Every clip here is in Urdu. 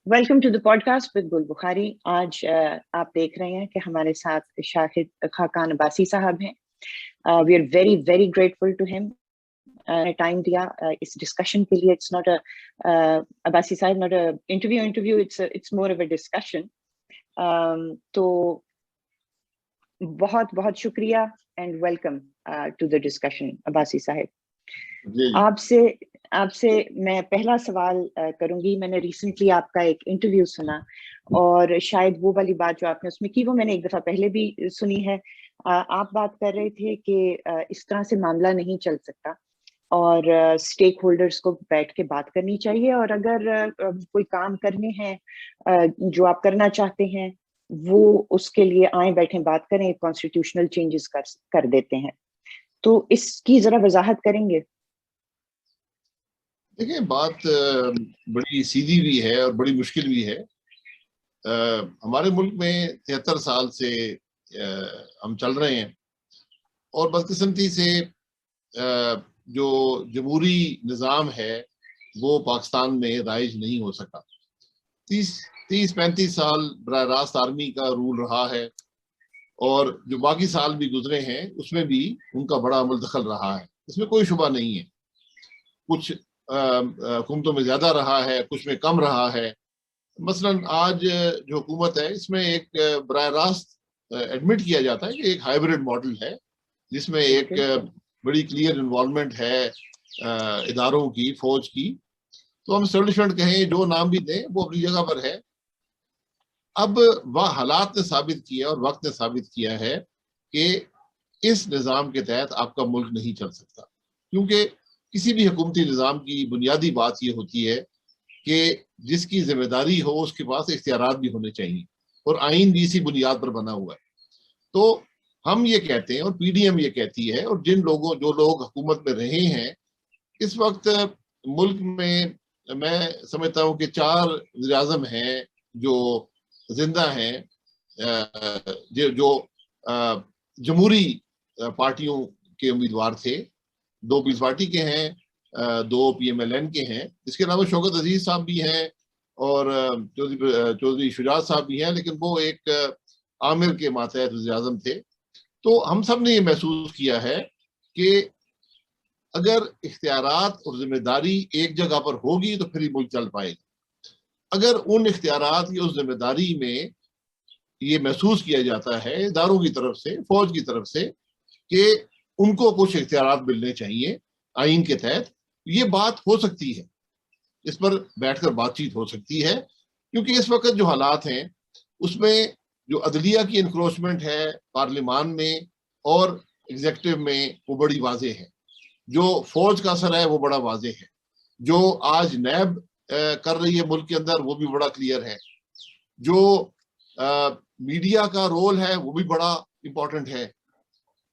Welcome to the podcast with Gul Bukhari. آج آپ دیکھ رہے ہیں کہ ہمارے ساتھ شاہد خاقان عباسی صاحب ہیں. We are very very grateful to ہم. ٹائم دیا اس ڈسکشن کے لیے. It's not Abbasi Sahab not interview, it's more of a discussion. تو بہت بہت شکریہ and welcome to the discussion Abbasi Sahab. آپ سے میں پہلا سوال کروں گی. میں نے ریسنٹلی آپ کا ایک انٹرویو سنا اور شاید وہ والی بات جو آپ نے اس میں کی وہ میں نے ایک دفعہ پہلے بھی سنی ہے. آپ بات کر رہے تھے کہ اس طرح سے معاملہ نہیں چل سکتا اور اسٹیک ہولڈرز کو بیٹھ کے بات کرنی چاہیے, اور اگر کوئی کام کرنے ہیں جو آپ کرنا چاہتے ہیں وہ اس کے لیے آئیں بیٹھیں بات کریں, کانسٹیٹیوشنل چینجز کر دیتے ہیں. تو اس کی ذرا وضاحت کریں گے؟ دیکھیں, بات بڑی سیدھی بھی ہے اور بڑی مشکل بھی ہے. ہمارے ملک میں 73 سال سے ہم چل رہے ہیں اور بدقسمتی سے جو جمہوری نظام ہے وہ پاکستان میں رائج نہیں ہو سکا. 30-35 سال براہ راست آرمی کا رول رہا ہے اور جو باقی سال بھی گزرے ہیں اس میں بھی ان کا بڑا عمل دخل رہا ہے, اس میں کوئی شبہ نہیں ہے. کچھ حکومتوں میں زیادہ رہا ہے, کچھ میں کم رہا ہے. مثلا آج جو حکومت ہے اس میں ایک براہ راست ایڈمٹ کیا جاتا ہے کہ ایک ہائیبریڈ ماڈل ہے جس میں ایک بڑی کلیئر انوالومنٹ ہے اداروں کی, فوج کی. تو ہم اسٹیبلشمنٹ کہیں, جو نام بھی دیں, وہ اپنی جگہ پر ہے. اب وہ حالات نے ثابت کیا اور وقت نے ثابت کیا ہے کہ اس نظام کے تحت آپ کا ملک نہیں چل سکتا, کیونکہ کسی بھی حکومتی نظام کی بنیادی بات یہ ہوتی ہے کہ جس کی ذمہ داری ہو اس کے پاس اختیارات بھی ہونے چاہیے, اور آئین بھی اسی بنیاد پر بنا ہوا ہے. تو ہم یہ کہتے ہیں اور پی ڈی ایم یہ کہتی ہے, اور جو لوگ حکومت میں رہے ہیں اس وقت ملک میں سمجھتا ہوں کہ 4 وزیر اعظم ہیں جو زندہ ہیں, جو جمہوری پارٹیوں کے امیدوار تھے. 2 پیپلز پارٹی کے ہیں, 2 پی ایم ایل این کے ہیں. اس کے علاوہ شوکت عزیز صاحب بھی ہیں اور چودھری شجاعت صاحب بھی ہیں, لیکن وہ ایک عامر کے ماتحت وزیر اعظم تھے. تو ہم سب نے یہ محسوس کیا ہے کہ اگر اختیارات اور ذمہ داری ایک جگہ پر ہوگی تو پھر ہی ملک چل پائے گا. اگر ان اختیارات یا اس ذمہ داری میں یہ محسوس کیا جاتا ہے اداروں کی طرف سے, فوج کی طرف سے, کہ ان کو کچھ اختیارات ملنے چاہیے آئین کے تحت, یہ بات ہو سکتی ہے, اس پر بیٹھ کر بات چیت ہو سکتی ہے. کیونکہ اس وقت جو حالات ہیں اس میں جو عدلیہ کی انکروچمنٹ ہے پارلیمان میں اور ایگزیکٹو میں وہ بڑی واضح ہے. جو فوج کا اثر ہے وہ بڑا واضح ہے. جو آج نیب کر رہی ہے ملک کے اندر وہ بھی بڑا کلیئر ہے. جو میڈیا کا رول ہے وہ بھی بڑا امپورٹنٹ ہے.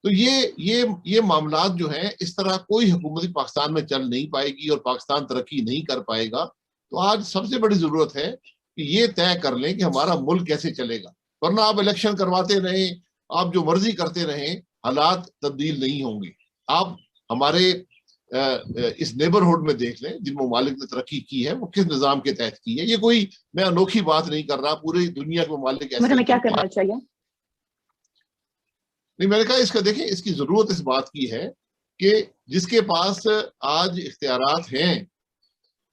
تو یہ معاملات جو ہیں اس طرح کوئی حکومت پاکستان میں چل نہیں پائے گی اور پاکستان ترقی نہیں کر پائے گا. تو آج سب سے بڑی ضرورت ہے کہ یہ طے کر لیں کہ ہمارا ملک کیسے چلے گا. ورنہ آپ الیکشن کرواتے رہیں, آپ جو مرضی کرتے رہیں, حالات تبدیل نہیں ہوں گے. آپ ہمارے اس نیبرہڈ میں دیکھ لیں جن ممالک نے ترقی کی ہے وہ کس نظام کے تحت کی ہے. یہ کوئی میں انوکھی بات نہیں کر رہا, پوری دنیا کے ممالک ایسے ہمیں کیا کرنا چاہیے؟ نہیں, میں نے کہا اس کا دیکھیں, اس کی ضرورت اس بات کی ہے کہ جس کے پاس آج اختیارات ہیں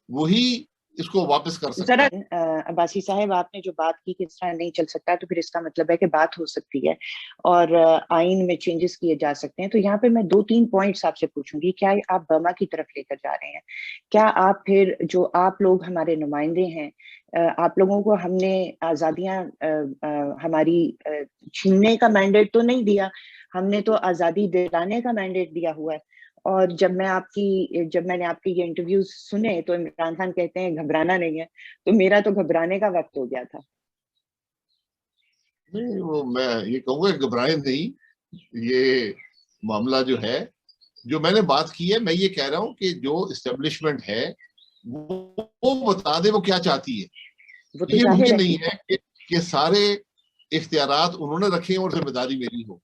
وہی اس کو واپس کر سکتا ہے. عباسی صاحب, آپ نے جو بات کی کہ اس طرح نہیں چل سکتا, تو پھر اس کا مطلب ہے کہ بات ہو سکتی ہے اور آئین میں چینجز کیے جا سکتے ہیں. تو یہاں پہ میں 2-3 پوائنٹس آپ سے پوچھوں گی. کیا آپ برما کی طرف لے کر جا رہے ہیں؟ کیا آپ پھر جو آپ لوگ ہمارے نمائندے ہیں, آپ لوگوں کو ہم نے آزادیاں ہماری چھیننے کا مینڈیٹ تو نہیں دیا, ہم نے تو آزادی دلانے کا مینڈیٹ دیا ہوا ہے. اور جب میں نے آپ کے یہ انٹرویوز سنے تو عمران خان کہتے ہیں گھبرانا نہیں ہے, تو میرا تو گھبرانے کا وقت ہو گیا تھا. نہیں, وہ میں یہ کہوں گا گھبرائیں نہیں. یہ معاملہ جو ہے, جو میں نے بات کی ہے, میں یہ کہہ رہا ہوں کہ جو اسٹیبلشمنٹ ہے وہ بتا دے وہ کیا چاہتی ہے. یہ ممکن نہیں ہے کہ سارے اختیارات انہوں نے رکھے اور ذمہ داری میری ہو.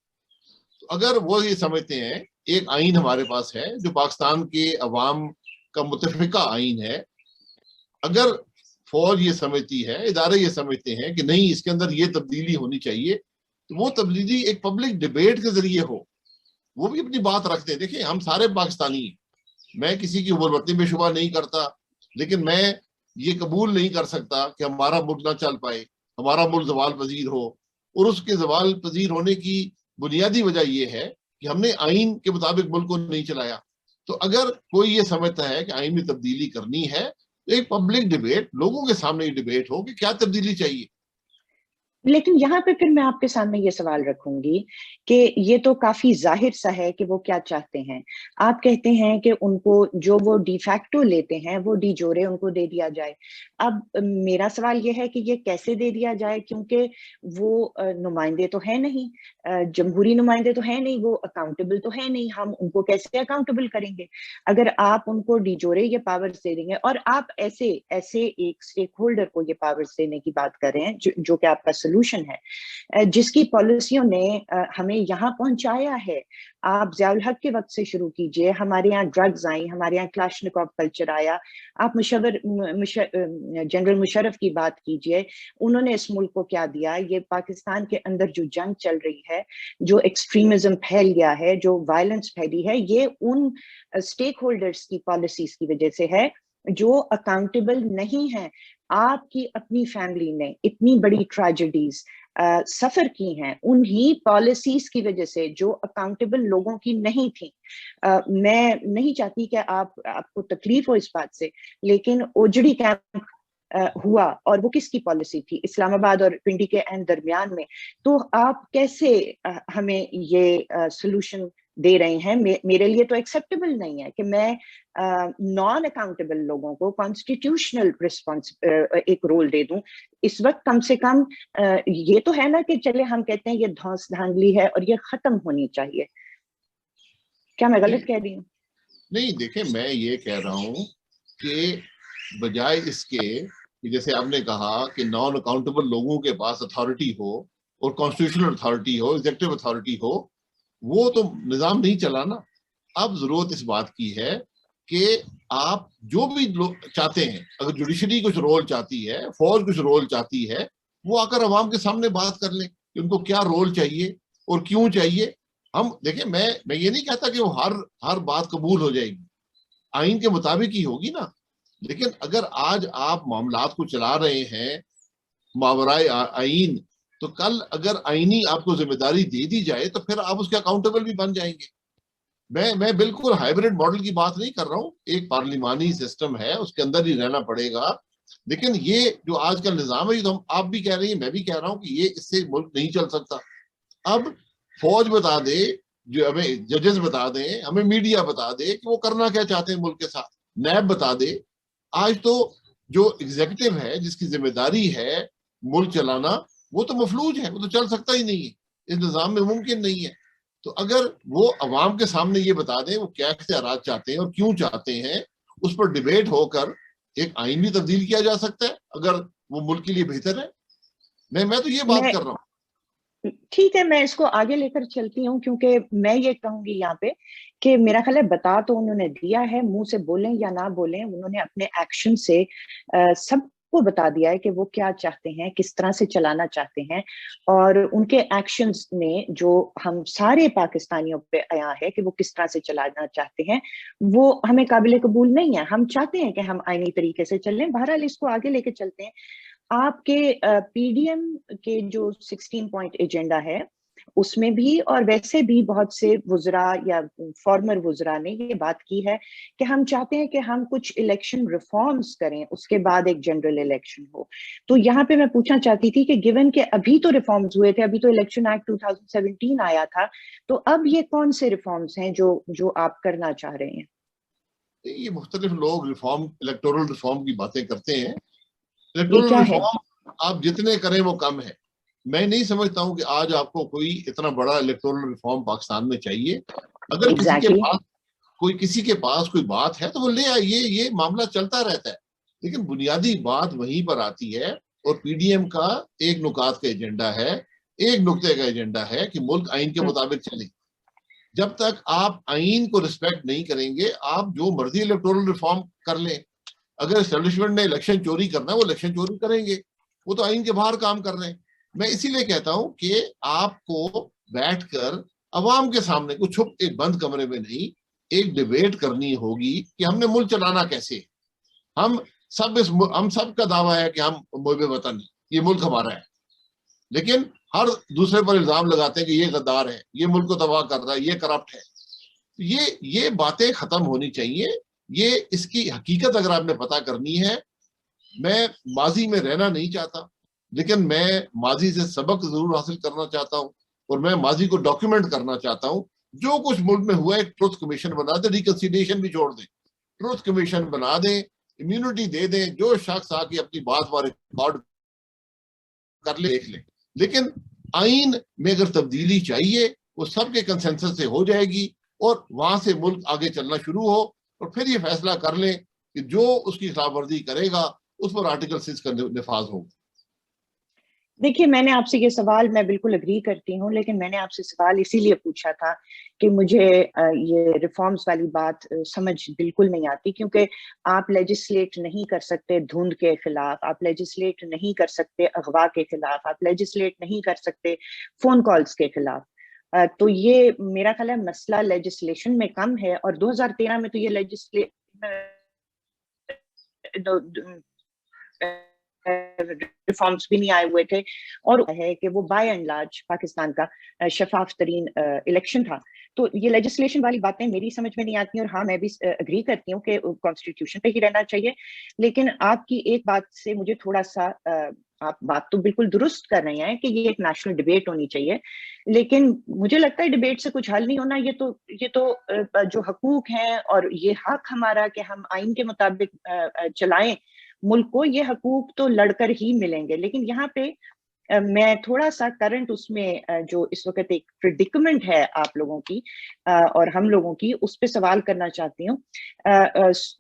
اگر وہ یہ سمجھتے ہیں, ایک آئین ہمارے پاس ہے جو پاکستان کے عوام کا متفقہ آئین ہے, اگر فوج یہ سمجھتی ہے, ادارے یہ سمجھتے ہیں کہ نہیں اس کے اندر یہ تبدیلی ہونی چاہیے, تو وہ تبدیلی ایک پبلک ڈبیٹ کے ذریعے ہو, وہ بھی اپنی بات رکھتے ہیں. دیکھیں ہم سارے پاکستانی ہیں, میں کسی کی حب الوطنی میں شبہ نہیں کرتا, لیکن میں یہ قبول نہیں کر سکتا کہ ہمارا ملک نہ چل پائے, ہمارا ملک زوال پذیر ہو. اور اس کے زوال پذیر ہونے کی بنیادی وجہ یہ ہے کہ ہم نے آئین کے مطابق ملک کو نہیں چلایا. تو اگر کوئی یہ سمجھتا ہے کہ آئین میں تبدیلی کرنی ہے تو ایک پبلک ڈبیٹ, لوگوں کے سامنے یہ ڈبیٹ ہو کہ کیا تبدیلی چاہیے. لیکن یہاں پہ پھر میں آپ کے سامنے یہ سوال رکھوں گی کہ یہ تو کافی ظاہر سا ہے کہ وہ کیا چاہتے ہیں. آپ کہتے ہیں کہ ان کو جو وہ ڈی فیکٹو لیتے ہیں وہ ڈی جورے ان کو دے دیا جائے. اب میرا سوال یہ ہے کہ یہ کیسے دے دیا جائے, کیونکہ وہ نمائندے تو ہیں نہیں, جمہوری نمائندے تو ہیں نہیں, وہ اکاؤنٹیبل تو ہے نہیں, ہم ان کو کیسے اکاؤنٹیبل کریں گے اگر آپ ان کو ڈی جورے یہ پاورز دے دیں گے. اور آپ ایسے ایک اسٹیک ہولڈر کو یہ پاورز دینے کی بات کر رہے ہیں جو کہ آپ کا سولوشن ہے, جس کی پالیسیوں نے ہمیں یہاں پہنچایا ہے. آپ ضیاء الحق کے وقت سے شروع کیجئے, ہمارے یہاں ڈرگز آئیں, ہمارے یہاں کلاشنکوف کلچر آیا, آپ جنرل مشرف کی بات کیجئے, انہوں نے اس ملک کو کیا دیا. یہ پاکستان کے اندر جو جنگ چل رہی ہے, جو ایکسٹریمزم پھیل گیا ہے, جو وائلنس پھیلی ہے, یہ ان اسٹیک ہولڈرز کی پالیسیز کی وجہ سے ہے جو اکاؤنٹیبل نہیں ہیں. آپ کی اپنی فیملی نے اتنی بڑی ٹریجڈیز سفر کی ہیں انہی پالیسیز کی وجہ سے جو اکاؤنٹیبل لوگوں کی نہیں تھی. میں نہیں چاہتی کہ آپ کو تکلیف ہو اس بات سے, لیکن اوجڑی کیمپ ہوا اور وہ کس کی پالیسی تھی؟ اسلام آباد اور پنڈی کے درمیان میں. تو آپ کیسے ہمیں یہ سولوشن دے رہے ہیں؟ میرے لیے تو ایکسیپٹیبل نہیں ہے کہ میں نان اکاؤنٹیبل لوگوں کو کانسٹیٹیوشنل ایک رول دے دوں. اس وقت کم سے کم یہ تو ہے نا کہ چلے ہم کہتے ہیں یہ دھانس دھاندلی ہے اور یہ ختم ہونی چاہیے. کیا میں غلط کہہ رہی ہوں؟ نہیں دیکھیں, میں یہ کہہ رہا ہوں کہ بجائے اس کے جیسے آپ نے کہا کہ نان اکاؤنٹیبل لوگوں کے پاس اتھارٹی ہو اور کانسٹیٹیوشنل اتھارٹی ہو, ایگزیکٹو اتھارٹی ہو, وہ تو نظام نہیں چلانا. اب ضرورت اس بات کی ہے کہ آپ جو بھی چاہتے ہیں, اگر جوڈیشری کچھ رول چاہتی ہے, فوج کچھ رول چاہتی ہے, وہ آ کر عوام کے سامنے بات کر لیں کہ ان کو کیا رول چاہیے اور کیوں چاہیے. ہم دیکھیں, میں یہ نہیں کہتا کہ وہ ہر بات قبول ہو جائے گی, آئین کے مطابق ہی ہوگی نا. لیکن اگر آج آپ معاملات کو چلا رہے ہیں ماورائے آئین, تو کل اگر آئینی آپ کو ذمہ داری دے دی جائے تو پھر آپ اس کے اکاؤنٹیبل بھی بن جائیں گے. میں بالکل ہائیبرڈ ماڈل کی بات نہیں کر رہا ہوں, ایک پارلیمانی سسٹم ہے, اس کے اندر ہی رہنا پڑے گا. لیکن یہ جو آج کل نظام ہے, تو آپ بھی کہہ رہی ہیں, میں بھی کہہ رہا ہوں کہ یہ اس سے ملک نہیں چل سکتا. اب فوج بتا دے, جو ہمیں ججز بتا دیں, ہمیں میڈیا بتا دے کہ وہ کرنا کیا چاہتے ہیں ملک کے ساتھ, نیب بتا دے. آج تو جو ایگزیکٹو ہے, جس کی ذمہ داری ہے ملک چلانا, وہ تو مفلوج ہے, وہ تو چل سکتا ہی نہیں ہے, اس نظام میں ممکن نہیں ہے. تو اگر وہ عوام کے سامنے یہ بتا دیں وہ کیا اختیارات چاہتے ہیں اور کیوں چاہتے ہیں, اس پر ڈیبیٹ ہو کر ایک آئین بھی تبدیل کیا جا سکتا ہے اگر وہ ملک کے لیے بہتر ہے. میں تو یہ بات کر رہا ہوں. ٹھیک ہے, میں اس کو آگے لے کر چلتی ہوں, کیونکہ میں یہ کہوں گی یہاں پہ کہ میرا خیال ہے بتا تو انہوں نے دیا ہے, منہ سے بولیں یا نہ بولیں, انہوں نے اپنے ایکشن سے سب کو بتا دیا ہے کہ وہ کیا چاہتے ہیں, کس طرح سے چلانا چاہتے ہیں. اور ان کے ایکشنز نے جو ہم سارے پاکستانیوں پہ آیا ہے کہ وہ کس طرح سے چلانا چاہتے ہیں, وہ ہمیں قابل قبول نہیں ہے. ہم چاہتے ہیں کہ ہم آئینی طریقے سے چلیں, بہرحال اس کو آگے لے کے چلتے ہیں. آپ کے پی ڈی ایم کے جو 16 پوائنٹ ایجنڈا ہے اس میں بھی, اور ویسے بھی بہت سے وزراء یا فارمر وزراء نے یہ بات کی ہے کہ ہم چاہتے ہیں کہ ہم کچھ الیکشن ریفارمز کریں, اس کے بعد ایک جنرل الیکشن ہو. تو یہاں پہ میں پوچھنا چاہتی تھی کہ گیون کہ ابھی تو ریفارمز ہوئے تھے, ابھی تو الیکشن ایکٹ 2017 آیا تھا, تو اب یہ کون سے ریفارمز ہیں جو آپ کرنا چاہ رہے ہیں؟ یہ مختلف لوگ الیکٹورل ریفارم کی باتیں کرتے ہیں. یہ کیا ہے؟ آپ جتنے کریں وہ کم ہے. میں نہیں سمجھتا ہوں کہ آج آپ کو کوئی اتنا بڑا الیکٹورل ریفارم پاکستان میں چاہیے. اگر کسی کے پاس کوئی بات ہے تو وہ لے آئیے, یہ معاملہ چلتا رہتا ہے. لیکن بنیادی بات وہیں پر آتی ہے, اور پی ڈی ایم کا ایک نکات کا ایجنڈا ہے, ایک نقطے کا ایجنڈا ہے کہ ملک آئین کے مطابق چلے. جب تک آپ آئین کو رسپیکٹ نہیں کریں گے, آپ جو مرضی الیکٹورل ریفارم کر لیں, اگر اسٹیبلشمنٹ نے الیکشن چوری کرنا ہے وہ الیکشن چوری کریں گے, وہ تو آئین کے باہر کام کر رہے ہیں. میں اسی لیے کہتا ہوں کہ آپ کو بیٹھ کر عوام کے سامنے کچھ چھپ ایک بند کمرے میں نہیں, ایک ڈیبیٹ کرنی ہوگی کہ ہم نے ملک چلانا کیسے. ہم سب کا دعویٰ ہے کہ ہم محب وطن ہیں, یہ ملک ہمارا ہے, لیکن ہر دوسرے پر الزام لگاتے ہیں کہ یہ غدار ہے, یہ ملک کو تباہ کر رہا ہے, یہ کرپٹ ہے. یہ باتیں ختم ہونی چاہیے. یہ اس کی حقیقت اگر آپ نے پتہ کرنی ہے, میں ماضی میں رہنا نہیں چاہتا, لیکن میں ماضی سے سبق ضرور حاصل کرنا چاہتا ہوں, اور میں ماضی کو ڈاکیومنٹ کرنا چاہتا ہوں. جو کچھ ملک میں ہوا ہے ایک ٹروتھ کمیشن بنا دیں, ریکنسیلیشن بھی چھوڑ دیں, ٹروتھ کمیشن بنا دیں, امیونٹی دے دیں, جو شخص آ کے اپنی بات پر ریکارڈ کر لے دیکھ لیں. لیکن آئین میں اگر تبدیلی چاہیے وہ سب کے کنسنسس سے ہو جائے گی, اور وہاں سے ملک آگے چلنا شروع ہو, اور پھر یہ فیصلہ کر لیں کہ جو اس کی خلاف ورزی کرے گا اس پر آرٹیکل 6 کا نفاذ ہوگا. دیکھیے میں نے آپ سے یہ سوال, میں بالکل اگری کرتی ہوں, لیکن میں نے آپ سے سوال اسی لیے پوچھا تھا کہ مجھے یہ ریفارمز والی بات سمجھ بالکل نہیں آتی, کیونکہ آپ لیجسلیٹ نہیں کر سکتے دھند کے خلاف, آپ لیجسلیٹ نہیں کر سکتے اغوا کے خلاف, آپ لیجسلیٹ نہیں کر سکتے فون کالز کے خلاف. تو یہ میرا خیال ہے مسئلہ لیجسلیشن میں کم ہے, اور 2013 میں تو یہ ریفارمز بھی نہیں آئے ہوئے تھے, اور ہے کہ وہ بائی اینڈ لارج پاکستان کا شفاف ترین الیکشن تھا. تو یہ لیجسلیشن والی باتیں میری سمجھ میں نہیں آتی, اور ہاں میں بھی اگری کرتی ہوں کہ کانسٹیٹیوشن پہ ہی رہنا چاہیے. لیکن آپ کی ایک بات سے مجھے تھوڑا سا, آپ بات تو بالکل درست کر رہے ہیں کہ یہ ایک نیشنل ڈیبیٹ ہونی چاہیے, لیکن مجھے لگتا ہے ڈیبیٹ سے کچھ حل نہیں ہونا. یہ تو جو حقوق ہیں اور یہ حق ہمارا کہ ہم آئین کے مطابق چلائیں ملک کو, یہ حقوق تو لڑ کر ہی ملیں گے. لیکن یہاں پہ میں تھوڑا سا کرنٹ اس میں جو اس وقت ایک پریڈکمنٹ ہے آپ لوگوں کی اور ہم لوگوں کی, اس پہ سوال کرنا چاہتی ہوں.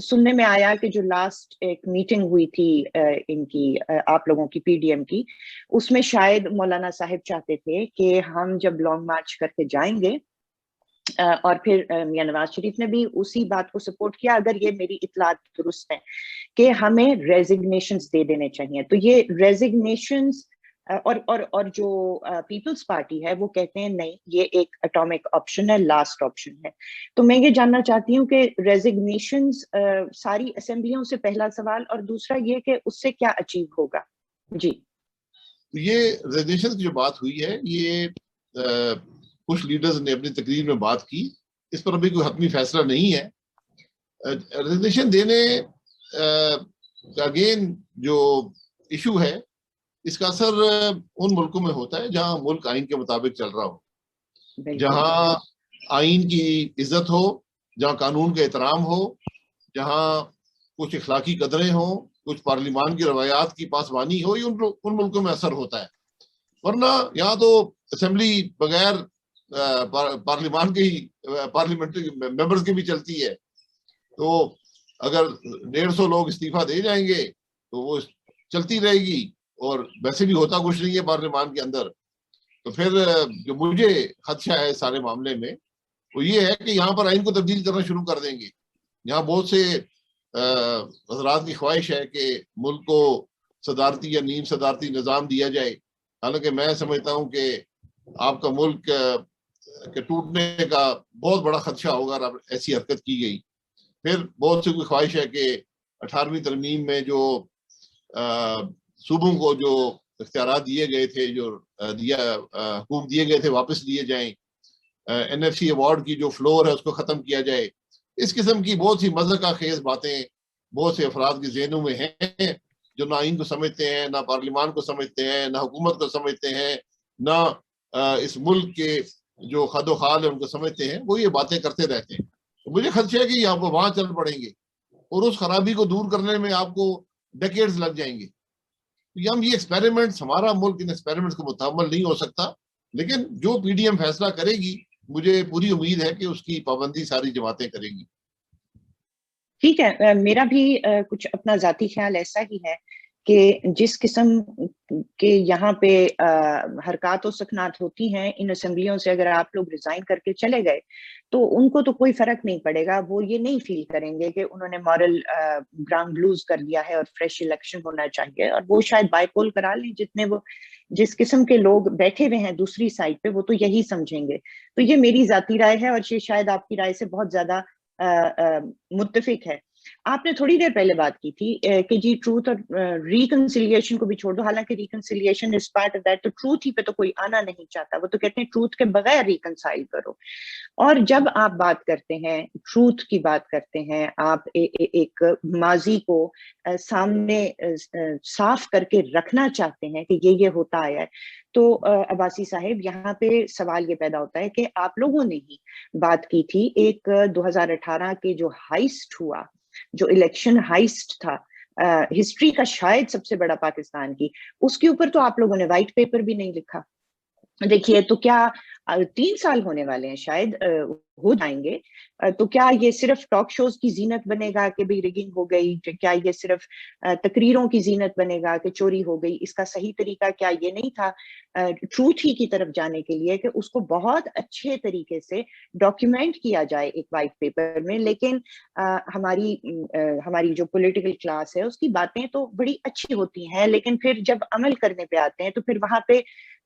سننے میں آیا کہ جو لاسٹ ایک میٹنگ ہوئی تھی ان کی, آپ لوگوں کی پی ڈی ایم کی, اس میں شاید مولانا صاحب چاہتے تھے کہ ہم جب لانگ مارچ کر کے جائیں گے, اور پھر میاں نواز شریف نے بھی اسی بات کو سپورٹ کیا, اگر یہ میری اطلاعات درست ہیں, کہ ہمیں ریزگنیشنز دے دینے چاہیے. تو یہ ریزگنیشنز اور جو پیپلز پارٹی ہے وہ کہتے ہیں نہیں, یہ ایک اٹامک آپشن ہے, لاسٹ آپشن ہے. تو میں یہ جاننا چاہتی ہوں کہ ریزگنیشنز ساری اسمبلیوں سے, پہلا سوال, اور دوسرا یہ کہ اس سے کیا اچیو ہوگا. جی, یہ ریزگنیشن کی جو بات ہوئی ہے, یہ کچھ لیڈرز نے اپنی تقریر میں بات کی, اس پر ابھی کوئی حتمی فیصلہ نہیں ہے. ریزگنیشن دینے اگین جو ایشو ہے, اس کا اثر ان ملکوں میں ہوتا ہے جہاں ملک آئین کے مطابق چل رہا ہو, جہاں آئین کی عزت ہو, جہاں قانون کا احترام ہو, جہاں کچھ اخلاقی قدریں ہوں, کچھ پارلیمان کی روایات کی پاسبانی ہو, یہ ان ملکوں میں اثر ہوتا ہے. ورنہ یہاں تو اسمبلی بغیر پارلیمان کے ہی, پارلیمنٹری ممبرز کی بھی چلتی ہے. تو اگر 150 لوگ استعفیٰ دے جائیں گے تو وہ چلتی رہے گی, اور ویسے بھی ہوتا کچھ نہیں ہے پارلیمان کے اندر. تو پھر جو مجھے خدشہ ہے سارے معاملے میں وہ یہ ہے کہ یہاں پر آئین کو تبدیل کرنا شروع کر دیں گے. یہاں بہت سے حضرات کی خواہش ہے کہ ملک کو صدارتی یا نیم صدارتی نظام دیا جائے, حالانکہ میں سمجھتا ہوں کہ آپ کا ملک کے ٹوٹنے کا بہت بڑا خدشہ ہوگا اگر ایسی حرکت کی گئی. پھر بہت سے کوئی خواہش ہے کہ 18ویں ترمیم میں جو صوبوں کو جو اختیارات دیے گئے تھے, جو حقوق دیے گئے تھے, واپس لیے جائیں. NFC ایوارڈ کی جو فلور ہے اس کو ختم کیا جائے. اس قسم کی بہت سی مذہقہ خیز باتیں بہت سے افراد کے ذہنوں میں ہیں, جو نہ آئین کو سمجھتے ہیں, نہ پارلیمان کو سمجھتے ہیں, نہ حکومت کو سمجھتے ہیں, نہ اس ملک کے جو خد و خال ہے ان کو سمجھتے ہیں. وہ یہ باتیں کرتے رہتے ہیں. مجھے خدشہ ہے کہ آپ کو وہاں چل پڑیں گے, اور اس خرابی کو دور کرنے میں آپ کو ڈیکیڈز لگ جائیں گے. ہم یہ ایکسپیریمنٹس, ہمارا ملک ان ایکسپیریمنٹس کو متحمل نہیں ہو سکتا. لیکن جو پی ڈی ایم فیصلہ کرے گی, مجھے پوری امید ہے کہ اس کی پابندی ساری جماعتیں کریں گی. ٹھیک ہے, میرا بھی کچھ اپنا ذاتی خیال ایسا ہی ہے کہ جس قسم کے یہاں پہ حرکات و سکنات ہوتی ہیں ان اسمبلیوں سے، اگر آپ لوگ ریزائن کر کے چلے گئے تو ان کو تو کوئی فرق نہیں پڑے گا، وہ یہ نہیں فیل کریں گے کہ انہوں نے مورل گراؤنڈ لوز کر دیا ہے اور فریش الیکشن ہونا چاہیے، اور وہ شاید بائی پول کرا لیں، جتنے وہ جس قسم کے لوگ بیٹھے ہوئے ہیں دوسری سائڈ پہ وہ تو یہی سمجھیں گے۔ تو یہ میری ذاتی رائے ہے اور یہ شاید آپ کی رائے سے بہت زیادہ متفق ہے۔ آپ نے تھوڑی دیر پہلے بات کی تھی کہ جی ٹروتھ اور ریکنسیلیشن کو بھی چھوڑ دو، حالانکہ reconciliation is part of that, تو ٹروتھ ہی پہ تو کوئی آنا نہیں چاہتا، وہ تو کہتے ہیں ٹروتھ کے بغیر ریکنسائل کرو۔ اور جب آپ بات کرتے ہیں ٹروتھ کی بات کرتے ہیں، آپ ایک ماضی کو سامنے صاف کر کے رکھنا چاہتے ہیں کہ یہ ہوتا آیا ہے، تو عباسی صاحب یہاں پہ سوال یہ پیدا ہوتا ہے کہ آپ لوگوں نے ہی بات کی تھی ایک 2018 کے جو ہائسٹ ہوا، جو الیکشن ہائسٹ تھا ہسٹری کا شاید سب سے بڑا پاکستان کی، اس کے اوپر تو آپ لوگوں نے وائٹ پیپر بھی نہیں لکھا۔ دیکھیے تو کیا 3 سال ہونے والے ہیں، شاید ہو جائیں گے، تو کیا یہ صرف ٹاک شوز کی زینت بنے گا کہ بھی ریگنگ ہو گئی؟ کیا یہ صرف تقریروں کی زینت بنے گا کہ چوری ہو گئی؟ اس کا صحیح طریقہ کیا یہ نہیں تھا ٹروتھ ہی کی طرف جانے کے لیے کہ اس کو بہت اچھے طریقے سے ڈاکیومنٹ کیا جائے ایک وائٹ پیپر میں؟ لیکن ہماری جو پولیٹیکل کلاس ہے اس کی باتیں تو بڑی اچھی ہوتی ہیں، لیکن پھر جب عمل کرنے پہ آتے ہیں تو پھر وہاں پہ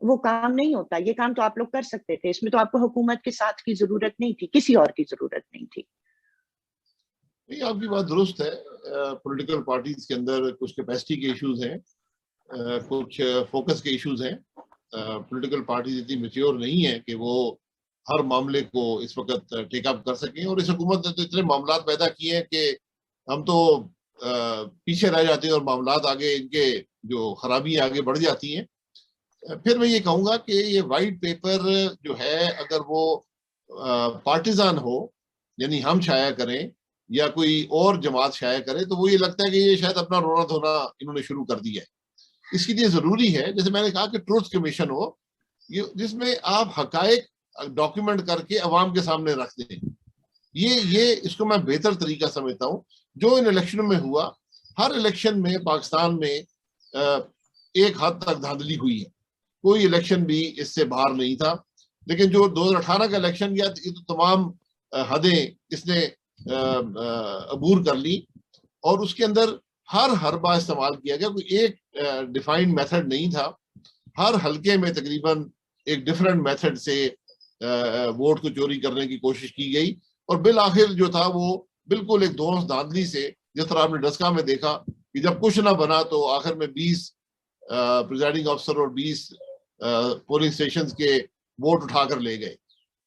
وہ کام نہیں ہوتا۔ یہ کام تو آپ لوگ کر سکتے تھے، اس میں تو آپ کو حکومت کے ساتھ کی ضرورت نہیں تھی، کسی اور کی ضرورت نہیں تھی۔ نہیں، آپ کی بات درست ہے، پولیٹیکل پارٹیز کے اندر کچھ کیپیسٹی کے ایشوز ہیں، کچھ فوکس کے ایشوز ہیں۔ پولیٹیکل پارٹیز اتنی میچیور نہیں ہے کہ وہ ہر معاملے کو اس وقت ٹیک اپ کر سکیں، اور اس حکومت نے تو اتنے معاملات پیدا کیے ہیں کہ ہم تو پیچھے رہ جاتے ہیں اور معاملات آگے ان کے جو خرابیاں آگے بڑھ جاتی ہیں۔ پھر میں یہ کہوں گا کہ یہ وائٹ پیپر جو ہے اگر وہ پارٹیزان ہو، یعنی ہم شائع کریں یا کوئی اور جماعت شائع کرے، تو وہ یہ لگتا ہے کہ یہ شاید اپنا رونا دھونا انہوں نے شروع کر دیا ہے۔ اس کے لیے ضروری ہے، جیسے میں نے کہا، کہ ٹروتھ کمیشن ہو جس میں آپ حقائق ڈاکیومنٹ کر کے عوام کے سامنے رکھ دیں۔ یہ اس کو میں بہتر طریقہ سمجھتا ہوں۔ جو ان الیکشنوں میں ہوا، ہر الیکشن میں پاکستان میں ایک حد تک دھاندلی ہوئی ہے، کوئی الیکشن بھی اس سے باہر نہیں تھا، لیکن جو 2018 کا الیکشن گیا یہ تو تمام حدیں اس نے عبور کر لی، اور اس کے اندر ہر حربہ استعمال کیا گیا، کوئی ایک ڈیفائنڈ میتھڈ نہیں تھا۔ ہر حلقے میں تقریباً ایک ڈیفرنٹ میتھڈ سے ووٹ کو چوری کرنے کی کوشش کی گئی، اور بالآخر جو تھا وہ بالکل ایک دھونس دھاندلی سے، جس طرح آپ نے ڈسکا میں دیکھا کہ جب کچھ نہ بنا تو آخر میں 20 پریزائڈنگ افسر اور 20 پولنگ اسٹیشنز کے ووٹ اٹھا کر لے گئے۔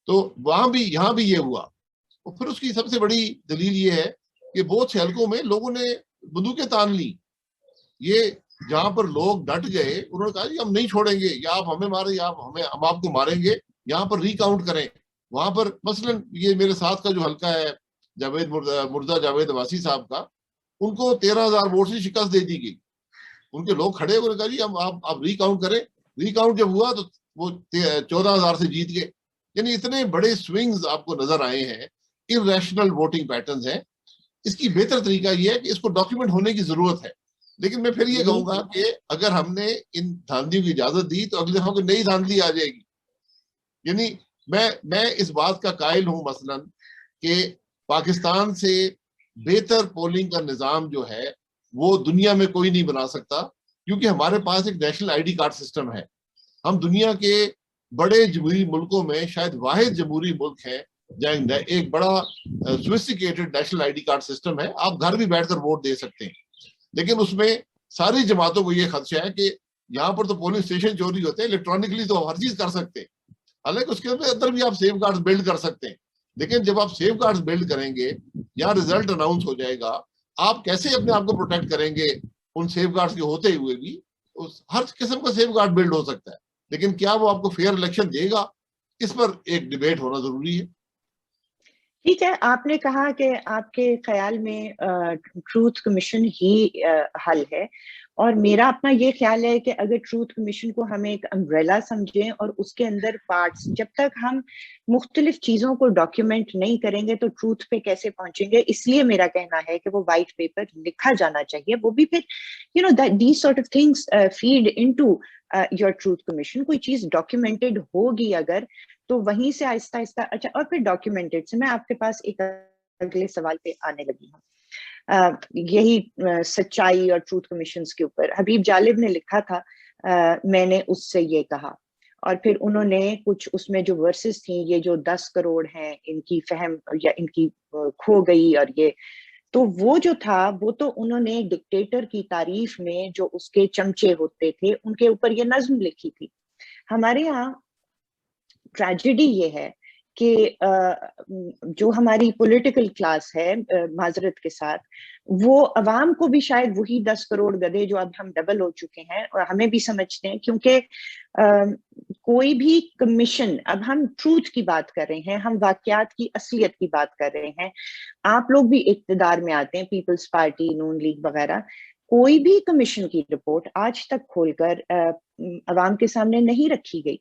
تو وہاں بھی یہاں بھی یہ ہوا۔ اور پھر اس کی سب سے بڑی دلیل یہ ہے کہ بہت سے حلقوں میں لوگوں نے بندوقیں تان لی۔ یہ جہاں پر لوگ ڈٹ گئے، انہوں نے کہا جی ہم نہیں چھوڑیں گے، یا آپ ہمیں ماریں یا ہم آپ کو ماریں گے، یہاں پر ریکاؤنٹ کریں۔ وہاں پر مثلاً یہ میرے ساتھ کا جو حلقہ ہے جاوید مرزا جاوید عباسی صاحب کا، ان کو 13,000 ووٹ سے شکست دے دی گئی۔ ان کے لوگ کھڑے ہوئے کہا جی آپ ریکاؤنٹ کریں۔ ریکاؤنٹ جب ہوا تو وہ 14,000 سے جیت گئے۔ یعنی اتنے بڑے سوئنگز آپ کو نظر آئے ہیں، irrational ووٹنگ پیٹرنز ہیں۔ اس کی بہتر طریقہ یہ ہے کہ اس کو ڈاکیومنٹ ہونے کی ضرورت ہے۔ لیکن میں پھر یہ کہوں گا کہ اگر ہم نے ان دھاندلیوں کی اجازت دی تو اگلے دفعہ کوئی نئی دھاندلی آ جائے گی۔ یعنی میں اس بات کا قائل ہوں مثلاً کہ پاکستان سے بہتر پولنگ کا نظام جو ہے وہ دنیا میں کوئی نہیں بنا سکتا، کیونکہ ہمارے پاس ایک national I D card system ہے۔ ہم دنیا کے بڑے جمہوری ملکوں میں شاید واحد جمہوری ملک ہے جہاں ایک بڑا sophisticated national I D card system ہے۔ آپ گھر بھی بیٹھ کر ووٹ دے سکتے ہیں، لیکن اس میں ساری جماعتوں کو یہ خدشہ ہے کہ یہاں پر تو پولنگ اسٹیشن چوری ہوتے ہیں، الیکٹرانکلی تو ہر چیز کر سکتے ہیں، حالانکہ اس کے اندر بھی آپ سیف گارڈز بلڈ کر سکتے ہیں۔ لیکن جب آپ سیف گارڈز بلڈ کریں گے یا رزلٹ اناؤنس ہو جائے گا، آپ کیسے اپنے آپ کو پروٹیکٹ کریں گے ان سیف گارڈز کے ہوتے ہوئے بھی؟ ہر قسم کا سیف گارڈ بلڈ ہو سکتا ہے، لیکن کیا وہ آپ کو فیئر الیکشن دے گا؟ اس پر ایک ڈیبیٹ ہونا ضروری ہے۔ ٹھیک ہے، آپ نے کہا کہ آپ کے خیال میں ٹروتھ کمیشن ہی حل ہے، اور میرا اپنا یہ خیال ہے کہ اگر ٹروتھ کمیشن کو ہم ایک امبریلا سمجھیں اور اس کے اندر پارٹس، جب تک ہم مختلف چیزوں کو ڈاکیومنٹ نہیں کریں گے تو ٹروتھ پہ کیسے پہنچیں گے. اس لیے میرا کہنا ہے کہ وہ وائٹ پیپر لکھا جانا چاہیے. وہ بھی پھر these sort of things feed into your truth commission. کوئی چیز ڈاکیومنٹڈ ہوگی اگر، تو وہیں سے آہستہ آہستہ. اچھا، اور پھر ڈاکیومنٹڈ سے میں آپ کے پاس ایک اگلے سوال پہ آنے لگی ہوں. یہی سچائی اور ٹروتھ کمیشنز کے اوپر حبیب جالب نے لکھا تھا، میں نے اس سے یہ کہا، اور پھر انہوں نے کچھ اس میں جو ورسز تھیں، یہ جو 10 کروڑ ہیں ان کی فہم یا ان کی کھو گئی، اور یہ تو وہ جو تھا وہ تو انہوں نے ڈکٹیٹر کی تعریف میں جو اس کے چمچے ہوتے تھے ان کے اوپر یہ نظم لکھی تھی. ہمارے یہاں ٹریجڈی یہ ہے کہ جو ہماری پولیٹیکل کلاس ہے، معذرت کے ساتھ، وہ عوام کو بھی شاید وہی 10 کروڑ گدھے جو اب ہم ڈبل ہو چکے ہیں اور ہمیں بھی سمجھتے ہیں، کیونکہ کوئی بھی کمیشن، اب ہم ٹروتھ کی بات کر رہے ہیں، ہم واقعات کی اصلیت کی بات کر رہے ہیں. آپ لوگ بھی اقتدار میں آتے ہیں، پیپلز پارٹی، نون لیگ وغیرہ، کوئی بھی کمیشن کی رپورٹ آج تک کھول کر عوام کے سامنے نہیں رکھی گئی.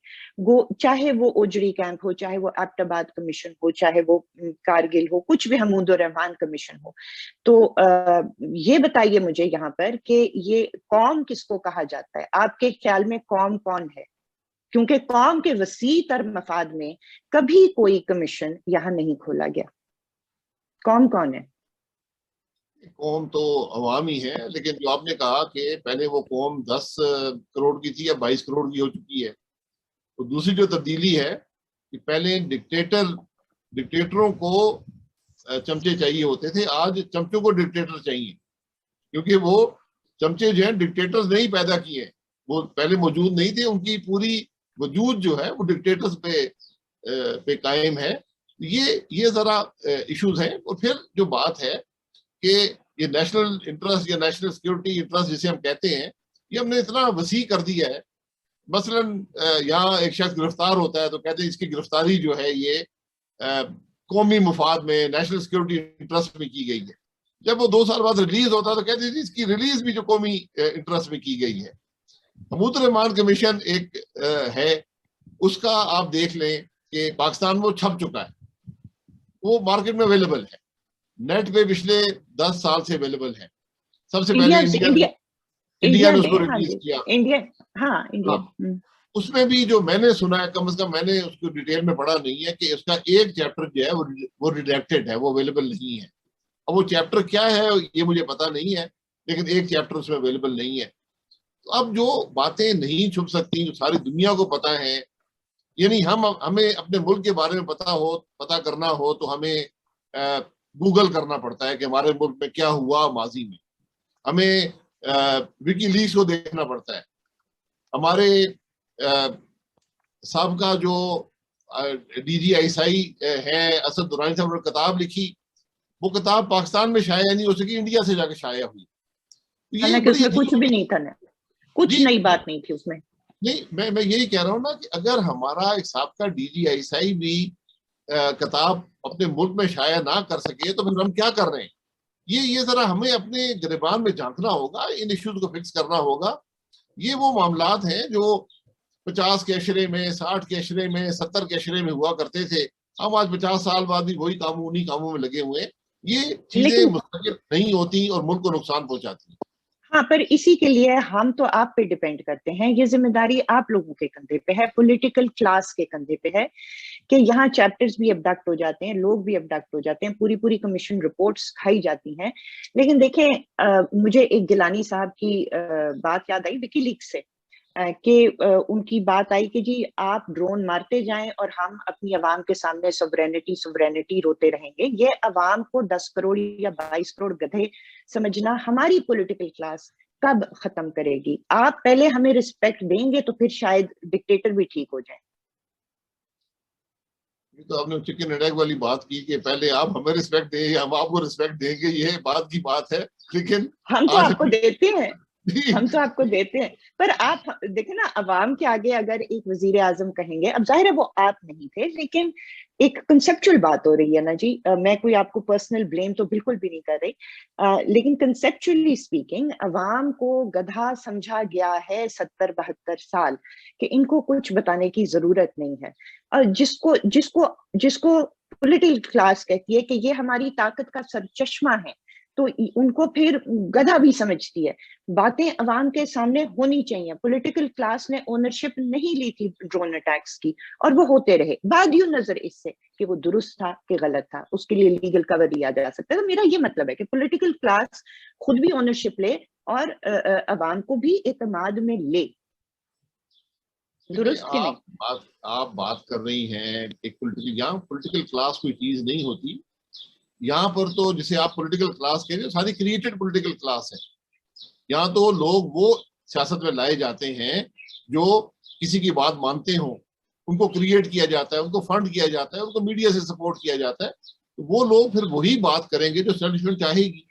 چاہے وہ اوجڑی کیمپ ہو، چاہے وہ ایبٹ آباد کمیشن ہو، چاہے وہ کارگل ہو، کچھ بھی حمود الرحمان کمیشن ہو. تو یہ بتائیے مجھے یہاں پر کہ یہ قوم کس کو کہا جاتا ہے؟ آپ کے خیال میں قوم کون ہے؟ کیونکہ قوم کے وسیع تر مفاد میں کبھی کوئی کمیشن یہاں نہیں کھولا گیا. قوم کون ہے؟ قوم تو عوام ہی ہے، لیکن جو آپ نے کہا کہ پہلے وہ قوم 10 کروڑ کی تھی یا 22 کروڑ کی ہو چکی ہے، تو دوسری جو تبدیلی ہے کہ پہلے ڈکٹیٹروں کو چمچے چاہیے ہوتے تھے، آج چمچوں کو ڈکٹیٹر چاہیے، کیونکہ وہ چمچے جو ہیں ڈکٹیٹرز نہیں پیدا کیے، وہ پہلے موجود نہیں تھے، ان کی پوری وجود جو ہے وہ ڈکٹیٹرز پہ قائم ہے. یہ ذرا ایشوز ہیں. اور پھر جو بات ہے کہ یہ نیشنل انٹرسٹ یا نیشنل سیکورٹی انٹرسٹ جسے ہم کہتے ہیں، یہ ہم نے اتنا وسیع کر دیا ہے. مثلا یہاں ایک شخص گرفتار ہوتا ہے تو کہتے ہیں اس کی گرفتاری جو ہے یہ قومی مفاد میں، نیشنل سیکورٹی انٹرسٹ میں کی گئی ہے. جب وہ 2 سال بعد ریلیز ہوتا ہے تو کہتے ہیں اس کی ریلیز بھی جو قومی انٹرسٹ میں کی گئی ہے. حمود الرحمان کمیشن ایک ہے، اس کا آپ دیکھ لیں کہ پاکستان میں وہ چھپ چکا ہے، وہ مارکیٹ میں اویلیبل ہے، نیٹ پہ پچھلے 10 سال سے اویلیبل ہے. سب سے پہلے انڈیا نے اس کو ریلیز کیا. انڈیا اس میں بھی جو میں نے سنا ہے، کم از کم میں نے اس کو ڈیٹیل میں پڑھا نہیں ہے، کہ اس کا ایک چیپٹر جو ہے وہ ریڈیکٹڈ ہے، وہ اویلیبل نہیں ہے. اب وہ چیپٹر کیا ہے یہ مجھے پتا نہیں ہے، لیکن ایک چیپٹر اس میں اویلیبل نہیں ہے. تو اب جو باتیں نہیں چھپ سکتی، جو ساری دنیا کو پتا ہے، یعنی ہمیں اپنے ملک کے بارے میں پتا کرنا ہو تو ہمیں گوگل کرنا پڑتا ہے کہ ہمارے ملک میں کیا ہوا ماضی میں. ہمیں وکی لیکس کو دیکھنا پڑتا ہے. ہمارے سابقہ جو D G I S I ہے اسد درانی صاحب نے کتاب لکھی، وہ کتاب پاکستان میں شائع نہیں ہو سکی، انڈیا سے جا کے شائع ہوئی. اس میں کچھ بھی نہیں تھا، کچھ نئی بات نہیں تھی اس میں. نہیں، میں یہی کہہ رہا ہوں نا کہ اگر ہمارا ایک سابقہ D G I S I بھی کتاب اپنے ملک میں شائع نہ کر سکے تو پھر ہم کیا کر رہے ہیں؟ یہ ذرا ہمیں اپنے گریبان میں جھانکنا ہوگا، ان ایشوز کو فکس کرنا ہوگا. یہ وہ معاملات ہیں جو 50 کے اشرے میں، 60 کے اشرے میں، 70 کے اشرے میں ہوا کرتے تھے. ہم آج 50 سال بعد بھی وہی انہیں کاموں میں لگے ہوئے ہیں. یہ چیزیں مستقل نہیں ہوتی اور ملک کو نقصان پہنچاتی ہیں. ہاں، پر اسی کے لیے ہم تو آپ پہ ڈیپینڈ کرتے ہیں. یہ ذمہ داری آپ لوگوں کے کندھے پہ ہے، پولیٹیکل کلاس کے کندھے پہ ہے، کہ یہاں چیپٹرز بھی ابڈکٹ ہو جاتے ہیں، لوگ بھی ابڈکٹ ہو جاتے ہیں، پوری کمیشن رپورٹس کھائی جاتی ہیں. لیکن دیکھیں، مجھے ایک گیلانی صاحب کی بات یاد آئی وکی لیکس سے، کہ ان کی بات آئی کہ جی آپ ڈرون مارتے جائیں اور ہم اپنی عوام کے سامنے سوورینٹی روتے رہیں گے. یہ عوام کو 10 کروڑ یا 22 کروڑ گدھے سمجھنا ہماری پولیٹیکل کلاس کب ختم کرے گی؟ آپ پہلے ہمیں رسپیکٹ دیں گے تو پھر شاید ڈکٹیٹر بھی ٹھیک ہو جائیں. یہ تو آپ نے چکن اینڈ ایگ والی بات کی کہ پہلے آپ ہمیں رسپیکٹ دیں گے، ہم آپ کو رسپیکٹ دیں گے. یہ بات کی بات ہے، لیکن ہم تو آپ کو دیتے ہیں. ہم تو آپ کو دیتے ہیں، پر آپ دیکھیں نا عوام کے آگے اگر ایک وزیر اعظم کہیں گے، اب ظاہر ہے وہ آپ نہیں تھے، لیکن ایک کنسپچل بات ہو رہی ہے نا جی، میں کوئی آپ کو پرسنل بلیم تو بالکل بھی نہیں کر رہی، لیکن کنسپچلی اسپیکنگ عوام کو گدھا سمجھا گیا ہے 70-72 سال کہ ان کو کچھ بتانے کی ضرورت نہیں ہے، اور جس کو پولیٹیکل کلاس کہتی ہے کہ یہ ہماری طاقت کا سرچشمہ ہے، تو ان کو پھر گدھا بھی سمجھتی ہے۔ باتیں عوام کے سامنے ہونی چاہیے۔ پولیٹیکل کلاس نے اونرشپ نہیں لی تھی ڈرون اٹیکس کی، اور وہ ہوتے رہے، بعد یوں نظر اس سے کہ وہ درست تھا کہ غلط تھا، اس کے لیے لیگل کور لیا جا سکتا ہے۔ تو میرا یہ مطلب ہے کہ پولیٹیکل کلاس خود بھی اونرشپ لے اور عوام کو بھی اعتماد میں لے، درست کہ نہیں؟ آپ بات کر رہی ہیں ایک یہاں پولیٹیکل کلاس کوئی چیز نہیں ہوتی یہاں پر، تو جسے آپ پولیٹیکل کلاس کہہ رہے ہیں ساری کریٹڈ پولیٹیکل کلاس ہے۔ یہاں تو لوگ وہ سیاست میں لائے جاتے ہیں جو کسی کی بات مانتے ہوں، ان کو کریٹ کیا جاتا ہے، ان کو فنڈ کیا جاتا ہے، ان کو میڈیا سے سپورٹ کیا جاتا ہے، تو وہ لوگ پھر وہی بات کریں گے جو اسٹیبلشمنٹ چاہے گی۔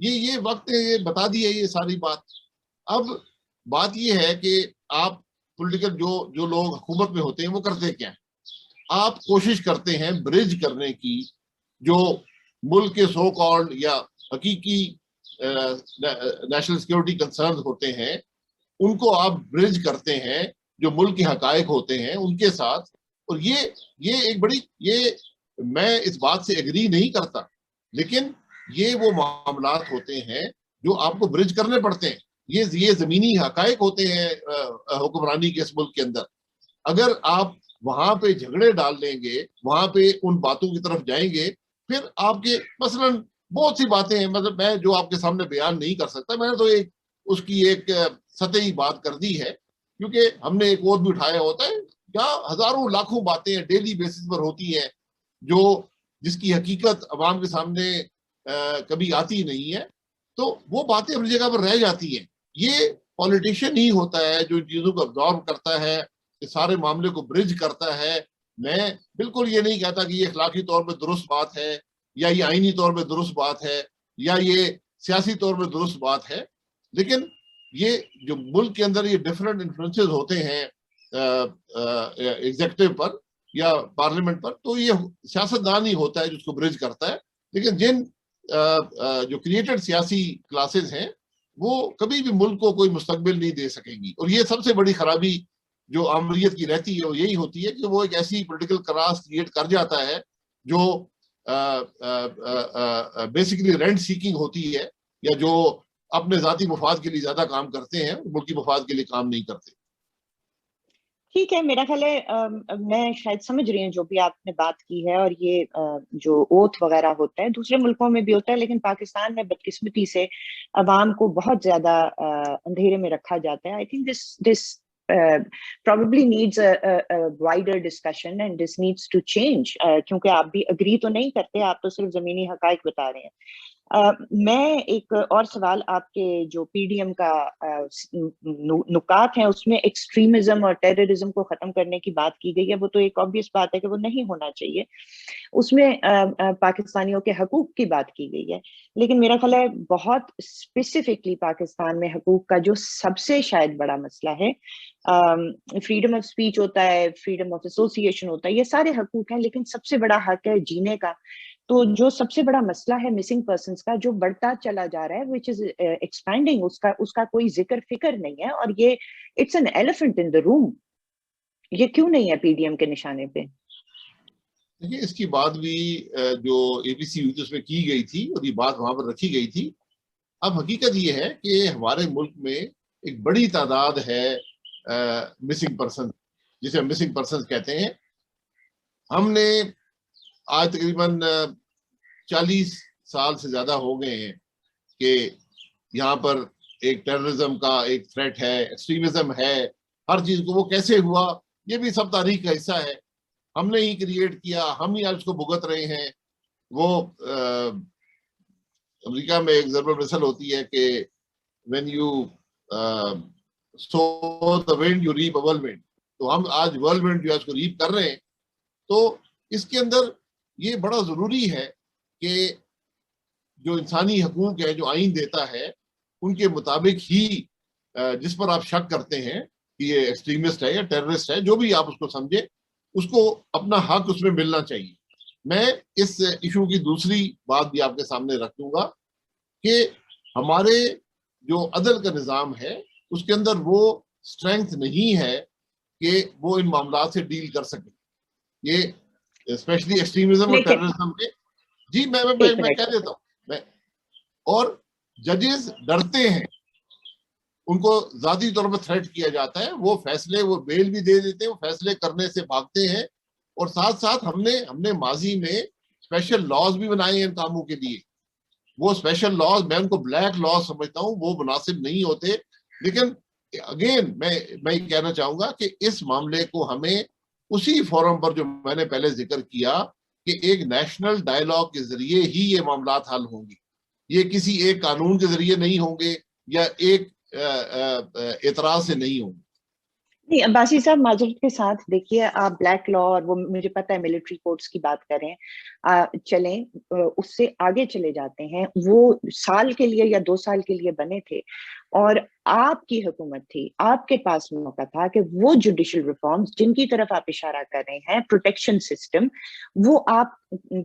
یہ وقت یہ بتا دی ہے یہ ساری بات۔ اب بات یہ ہے کہ آپ پولیٹیکل جو لوگ حکومت میں ہوتے ہیں وہ کرتے کیا ہیں؟ آپ کوشش کرتے ہیں برج کرنے کی، جو ملک کے سو کالڈ یا حقیقی نیشنل سیکورٹی کنسرن ہوتے ہیں، ان کو آپ برج کرتے ہیں جو ملک کے حقائق ہوتے ہیں ان کے ساتھ۔ اور یہ ایک بڑی، یہ میں اس بات سے ایگری نہیں کرتا، لیکن یہ وہ معاملات ہوتے ہیں جو آپ کو برج کرنے پڑتے ہیں۔ یہ زمینی حقائق ہوتے ہیں حکمرانی کے اس ملک کے اندر۔ اگر آپ وہاں پہ جھگڑے ڈال دیں گے، وہاں پہ ان باتوں کی طرف جائیں گے، پھر آپ کے مثلاً بہت سی باتیں ہیں، مطلب میں جو آپ کے سامنے بیان نہیں کر سکتا، میں نے تو اس کی ایک سطحی بات کر دی ہے، کیونکہ ہم نے ایک اور بھی اٹھایا ہوتا ہے، جہاں ہزاروں لاکھوں باتیں ڈیلی بیسس پر ہوتی ہیں جس کی حقیقت عوام کے سامنے کبھی آتی نہیں ہے، تو وہ باتیں اپنی جگہ پر رہ جاتی ہیں۔ یہ پولیٹیشین ہی ہوتا ہے جو ان چیزوں کو ابزارو کرتا ہے، سارے معاملے کو برج کرتا ہے۔ میں بالکل یہ نہیں کہتا کہ یہ اخلاقی طور پہ درست بات ہے، یا یہ آئینی طور پہ درست بات ہے، یا یہ سیاسی طور پہ درست بات ہے، لیکن یہ جو ملک کے اندر یہ ڈفرینٹ انفلوئنسز ہوتے ہیں ایگزیکٹو پر یا پارلیمنٹ پر، تو یہ سیاستدان ہی ہوتا ہے جو اس کو برج کرتا ہے۔ لیکن جن جو کریٹڈ سیاسی کلاسز ہیں وہ کبھی بھی ملک کو کوئی مستقبل نہیں دے سکیں گی، اور یہ سب سے بڑی خرابی جو عامریت کی رہتی ہے وہ یہی ہوتی ہے کہ وہ ایک ایسی پولیٹیکل کلاس کریٹ کر جاتا ہے جو بیسیکلی رینٹ سیکنگ ہوتی ہے، یا جو اپنے ذاتی مفاد کے لیے زیادہ کام کرتے ہیں، ملکی مفاد کے لیے کام نہیں کرتے۔ ٹھیک ہے، میرا خیال ہے میں شاید سمجھ رہی ہوں جو بھی آپ نے بات کی ہے، اور یہ جو اوتھ وغیرہ ہوتا ہے دوسرے ملکوں میں بھی ہوتا ہے، لیکن پاکستان میں بدقسمتی سے عوام کو بہت زیادہ اندھیرے میں رکھا جاتا ہے۔ I think this probably needs a wider discussion and this needs to change، کیونکہ آپ بھی اگری تو نہیں کرتے، آپ تو صرف زمینی حقائق بتا رہے ہیں۔ میں ایک اور سوال، آپ کے جو پی ڈی ایم کا نکات ہیں اس میں ایکسٹریمزم اور ٹیررزم کو ختم کرنے کی بات کی گئی ہے، وہ تو ایک obvious بات ہے کہ وہ نہیں ہونا چاہیے، اس میں پاکستانیوں کے حقوق کی بات کی گئی ہے، لیکن میرا خیال ہے بہت اسپیسیفکلی پاکستان میں حقوق کا جو سب سے شاید بڑا مسئلہ ہے، فریڈم آف اسپیچ ہوتا ہے، فریڈم آف ایسوسیشن ہوتا ہے، یہ سارے حقوق ہیں، لیکن سب سے بڑا حق ہے جینے کا۔ تو جو سب سے بڑا مسئلہ ہے مسنگ پرسنز کا، جو بڑھتا چلا جا رہا ہے which is expanding، اس کا کوئی ذکر فکر نہیں ہے، اور یہ اٹس این ایلیفنٹ ان دا روم۔ یہ کیوں نہیں ہے پی ڈی ایم کے نشانے پہ؟ دیکھیے اس کی بات بھی جو اے بی سی ہوئی تھی اس میں کی گئی تھی، اور یہ بات وہاں پر رکھی گئی تھی۔ اب حقیقت یہ ہے کہ ہمارے ملک میں ایک بڑی تعداد ہے مسنگ پرسن، جسے ہم مسنگ پرسن کہتے ہیں۔ ہم نے آج تقریباً 40 سال سے زیادہ ہو گئے ہیں کہ یہاں پر ایک ٹیررزم کا ایک تھریٹ ہے، ایکسٹریمزم ہے، ہر چیز کو وہ کیسے ہوا یہ بھی سب تاریخ کا حصہ ہے، ہم نے ہی کریٹ کیا، ہم ہی آج اس کو بھگت رہے ہیں۔ وہ امریکہ میں ایک ضرب المثل ہوتی ہے کہ when you sow the wind you reap a whirlwind، تو ہم آج whirlwind جو ہے اس کو ریپ کر رہے ہیں۔ تو اس کے اندر یہ بڑا ضروری ہے کہ جو انسانی حقوق ہے جو آئین دیتا ہے ان کے مطابق ہی جس پر آپ شک کرتے ہیں کہ یہ ایکسٹریمسٹ ہے یا ٹیررسٹ ہے، جو بھی آپ اس کو سمجھے، اس کو اپنا حق اس میں ملنا چاہیے. میں اس ایشو کی دوسری بات بھی آپ کے سامنے رکھ دوں گا کہ ہمارے جو عدل کا نظام ہے اس کے اندر وہ اسٹرینتھ نہیں ہے کہ وہ ان معاملات سے ڈیل کر سکے. یہ اسپیشلی ایکسٹریمزم اور ٹیررزم کے جی میں کہہ دیتا ہوں اور ججز ڈرتے ہیں، ان کو ذاتی طور پر تھریٹ کیا جاتا ہے، وہ فیصلے وہ بیل بھی دے دیتے ہیں، وہ فیصلے کرنے سے بھاگتے ہیں. اور ساتھ ساتھ ہم نے ماضی میں اسپیشل لاز بھی بنائے ہیں ان کاموں کے لیے. وہ اسپیشل لاز میں ان کو بلیک لاز سمجھتا ہوں، وہ مناسب نہیں ہوتے. لیکن اگین میں یہ کہنا چاہوں گا کہ اس معاملے کو ہمیں اسی فورم پر جو میں نے پہلے ذکر کیا کہ ایک نیشنل ڈائیلاگ کے ذریعے ہی یہ معاملات حل ہوں گی. یہ کسی ایک قانون کے ذریعے نہیں ہوں گے یا ایک اعتراض سے نہیں ہوں گے. نہیں عباسی صاحب معذرت کے ساتھ دیکھیے، آپ بلیک لا اور وہ مجھے پتا ہے ملٹری کورٹس کی بات کریں، چلیں اس سے آگے چلے جاتے ہیں. وہ سال کے لیے یا 2 سال کے لیے بنے تھے اور آپ کی حکومت تھی، آپ کے پاس موقع تھا کہ وہ جوڈیشل ریفارمز جن کی طرف آپ اشارہ کر رہے ہیں، پروٹیکشن سسٹم، وہ آپ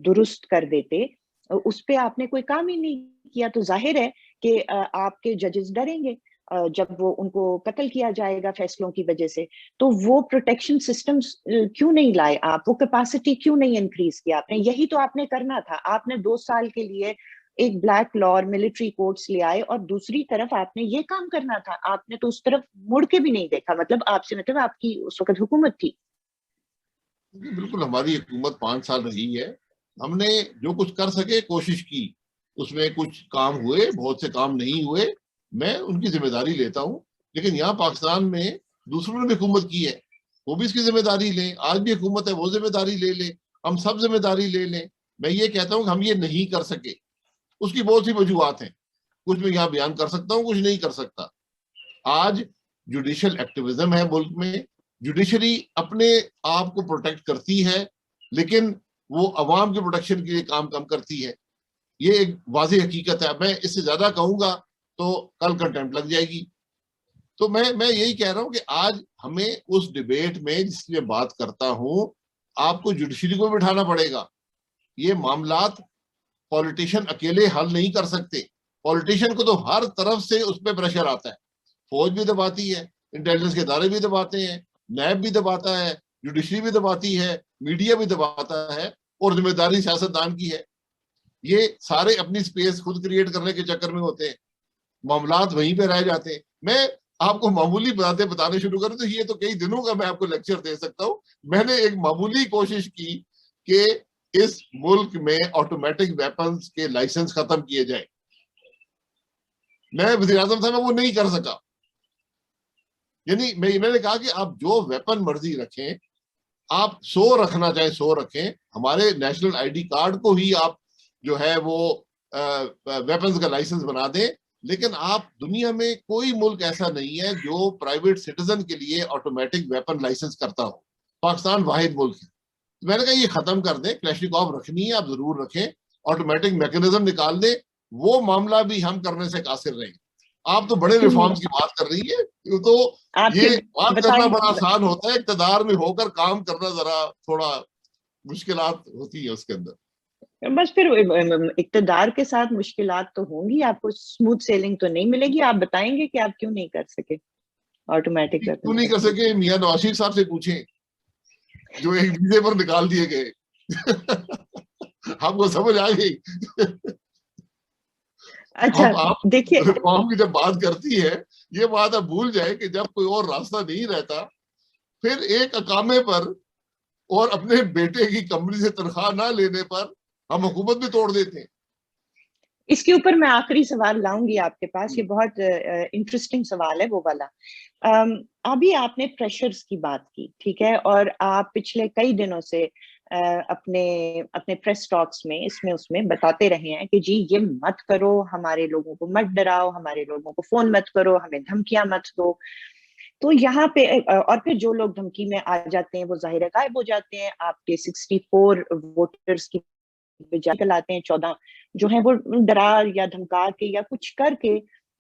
درست کر دیتے. اس پہ آپ نے کوئی کام ہی نہیں کیا. تو ظاہر ہے کہ آپ کے ججز ڈریں گے جب وہ ان کو قتل کیا جائے گا فیصلوں کی وجہ سے. تو وہ پروٹیکشن سسٹم کیوں نہیں لائے آپ؟ وہ کیپیسٹی کیوں نہیں انکریز کیا آپ نے؟ یہی تو آپ نے کرنا تھا. آپ نے 2 سال کے لیے ایک بلیک لا اور ملٹری کورٹس لے آئے اور دوسری طرف آپ نے یہ کام کرنا تھا. آپ نے تو اس طرف مڑ کے بھی نہیں دیکھا. مطلب آپ کی اس وقت حکومت تھی. بالکل ہماری حکومت 5 سال رہی ہے. ہم نے جو کچھ کر سکے کوشش کی، اس میں کچھ کام ہوئے، بہت سے کام نہیں ہوئے، میں ان کی ذمہ داری لیتا ہوں. لیکن یہاں پاکستان میں دوسروں نے بھی حکومت کی ہے، وہ بھی اس کی ذمہ داری لیں. آج بھی حکومت ہے، وہ ذمہ داری لے لیں، ہم سب ذمہ داری لے لیں. میں یہ کہتا ہوں کہ ہم یہ نہیں کر سکے، اس کی بہت سی وجوہات ہیں. کچھ میں یہاں بیان کر سکتا ہوں، کچھ نہیں کر سکتا. آج جوڈیشل ایکٹیویزم ہے ملک میں، جوڈیشری اپنے آپ کو پروٹیکٹ کرتی ہے لیکن وہ عوام کے پروٹیکشن کے لیے کام کم کرتی ہے. یہ ایک واضح حقیقت ہے. میں اس سے زیادہ کہوں گا تو کل کنٹمپٹ لگ جائے گی. تو میں یہی کہہ رہا ہوں کہ آج ہمیں اس ڈیبیٹ میں جس میں بات کرتا ہوں، آپ کو جوڈیشری کو بٹھانا پڑے گا. یہ معاملات پولیٹیشین اکیلے حل نہیں کر سکتے. پولیٹیشین کو تو ہر طرف سے اس پہ پریشر آتا ہے. فوج بھی دباتی ہے، انٹیلیجنس کے ادارے بھی دباتے ہیں، نیب بھی دباتا ہے، جوڈیشری بھی دباتی ہے، میڈیا بھی دباتا ہے، اور ذمہ داری سیاستدان کی ہے. یہ سارے اپنی سپیس خود کریٹ کرنے کے چکر میں ہوتے ہیں، معاملات وہیں پہ رہ جاتے ہیں. میں آپ کو معمولی باتیں بتانے شروع کروں تو یہ تو کئی دنوں کا میں آپ کو لیکچر دے سکتا ہوں. میں نے ایک معمولی کوشش کی کہ اس ملک میں آٹومیٹک ویپنز کے لائسنس ختم کیے جائیں. میں وزیر اعظم تھا، میں وہ نہیں کر سکا. یعنی میں نے کہا کہ آپ جو ویپن مرضی رکھیں، آپ 100 رکھنا چاہیں 100 رکھیں، ہمارے نیشنل آئی ڈی کارڈ کو ہی آپ جو ہے وہ ویپنز کا لائسنس بنا دیں. لیکن آپ دنیا میں کوئی ملک ایسا نہیں ہے جو پرائیویٹ سٹیزن کے لیے آٹومیٹک ویپن لائسنس کرتا ہو. پاکستان واحد ملک ہے. میں نے کہا یہ ختم کر دیں. کلیشنکوف رکھنی ہے آپ ضرور رکھیں، آٹومیٹک میکینزم نکال دیں. وہ معاملہ بھی ہم کرنے سے قاصر رہیں. آپ تو بڑے ریفارمز کی بات کر رہی ہے، تو یہ بات کرنا بڑا آسان ہوتا ہے، اقتدار میں ہو کر کام کرنا ذرا تھوڑا مشکلات ہوتی ہے اس کے اندر. بس پھر اقتدار کے ساتھ مشکلات تو ہوں گی، آپ کو اسموتھ سیلنگ تو نہیں ملے گی. آپ بتائیں گے کہ آپ کیوں نہیں کر سکے آٹومیٹک ویپن؟ کیوں نہیں کر سکے؟ میاں نواز شریف صاحب سے پوچھیں جو ایک ویزے پر نکال دیے گئے. آپ کو سمجھ آ گئی؟ اچھا دیکھیے، ریفارم کی جب بات کرتی ہے، یہ بات آپ بھول جائے کہ جب کوئی اور راستہ نہیں رہتا پھر ایک اقامے پر اور اپنے بیٹے کی کمپنی سے تنخواہ نہ لینے پر ہم حکومت بھی توڑ دیتے ہیں. اس کے اوپر میں آخری سوال لاؤں گی آپ کے پاس. یہ بہت انٹرسٹنگ سوال ہے وہ والا. ابھی آپ نے پریشرز کی بات کی، ٹھیک ہے، اور آپ پچھلے کئی دنوں سے اپنے پریس ٹاکس میں اس میں بتاتے رہے ہیں کہ جی یہ مت کرو، ہمارے لوگوں کو مت ڈراؤ، ہمارے لوگوں کو فون مت کرو، ہمیں دھمکیاں مت دو. تو یہاں پہ اور پھر جو لوگ دھمکی میں آ جاتے ہیں وہ ظاہر غائب ہو جاتے ہیں. آپ کے 64 ووٹرز کی بجائے آتے ہیں 14 جو ہیں وہ ڈرا یا دھمکا کے یا کچھ کر کے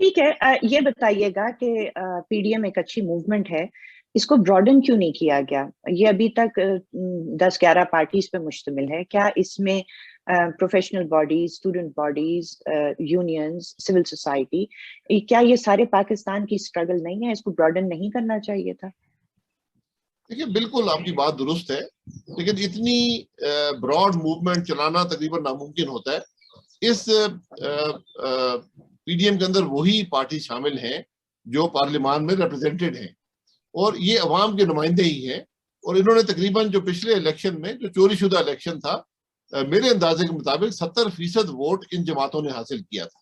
ٹھیک ہے، یہ بتائیے گا کہ پی ڈی ایم ایک اچھی موومنٹ ہے، اس کو براڈن کیوں نہیں کیا گیا؟ یہ ابھی تک 10-11 پارٹیز پہ مشتمل ہے، کیا اس میں professional bodies, student bodies, unions, civil society, کیا یہ سارے پاکستان کی اسٹرگل نہیں ہے؟ اس کو براڈن نہیں کرنا چاہیے تھا؟ دیکھیے بالکل آپ کی بات درست ہے، لیکن اتنی براڈ موومنٹ چلانا تقریباً ناممکن ہوتا ہے۔ اس پی ڈی ایم کے اندر وہی پارٹی شامل ہیں جو پارلیمان میں ریپرزینٹڈ ہیں، اور یہ عوام کے نمائندے ہی ہیں، اور انہوں نے تقریباً جو پچھلے الیکشن میں جو چوری شدہ الیکشن تھا، میرے اندازے کے مطابق 70% ووٹ ان جماعتوں نے حاصل کیا تھا۔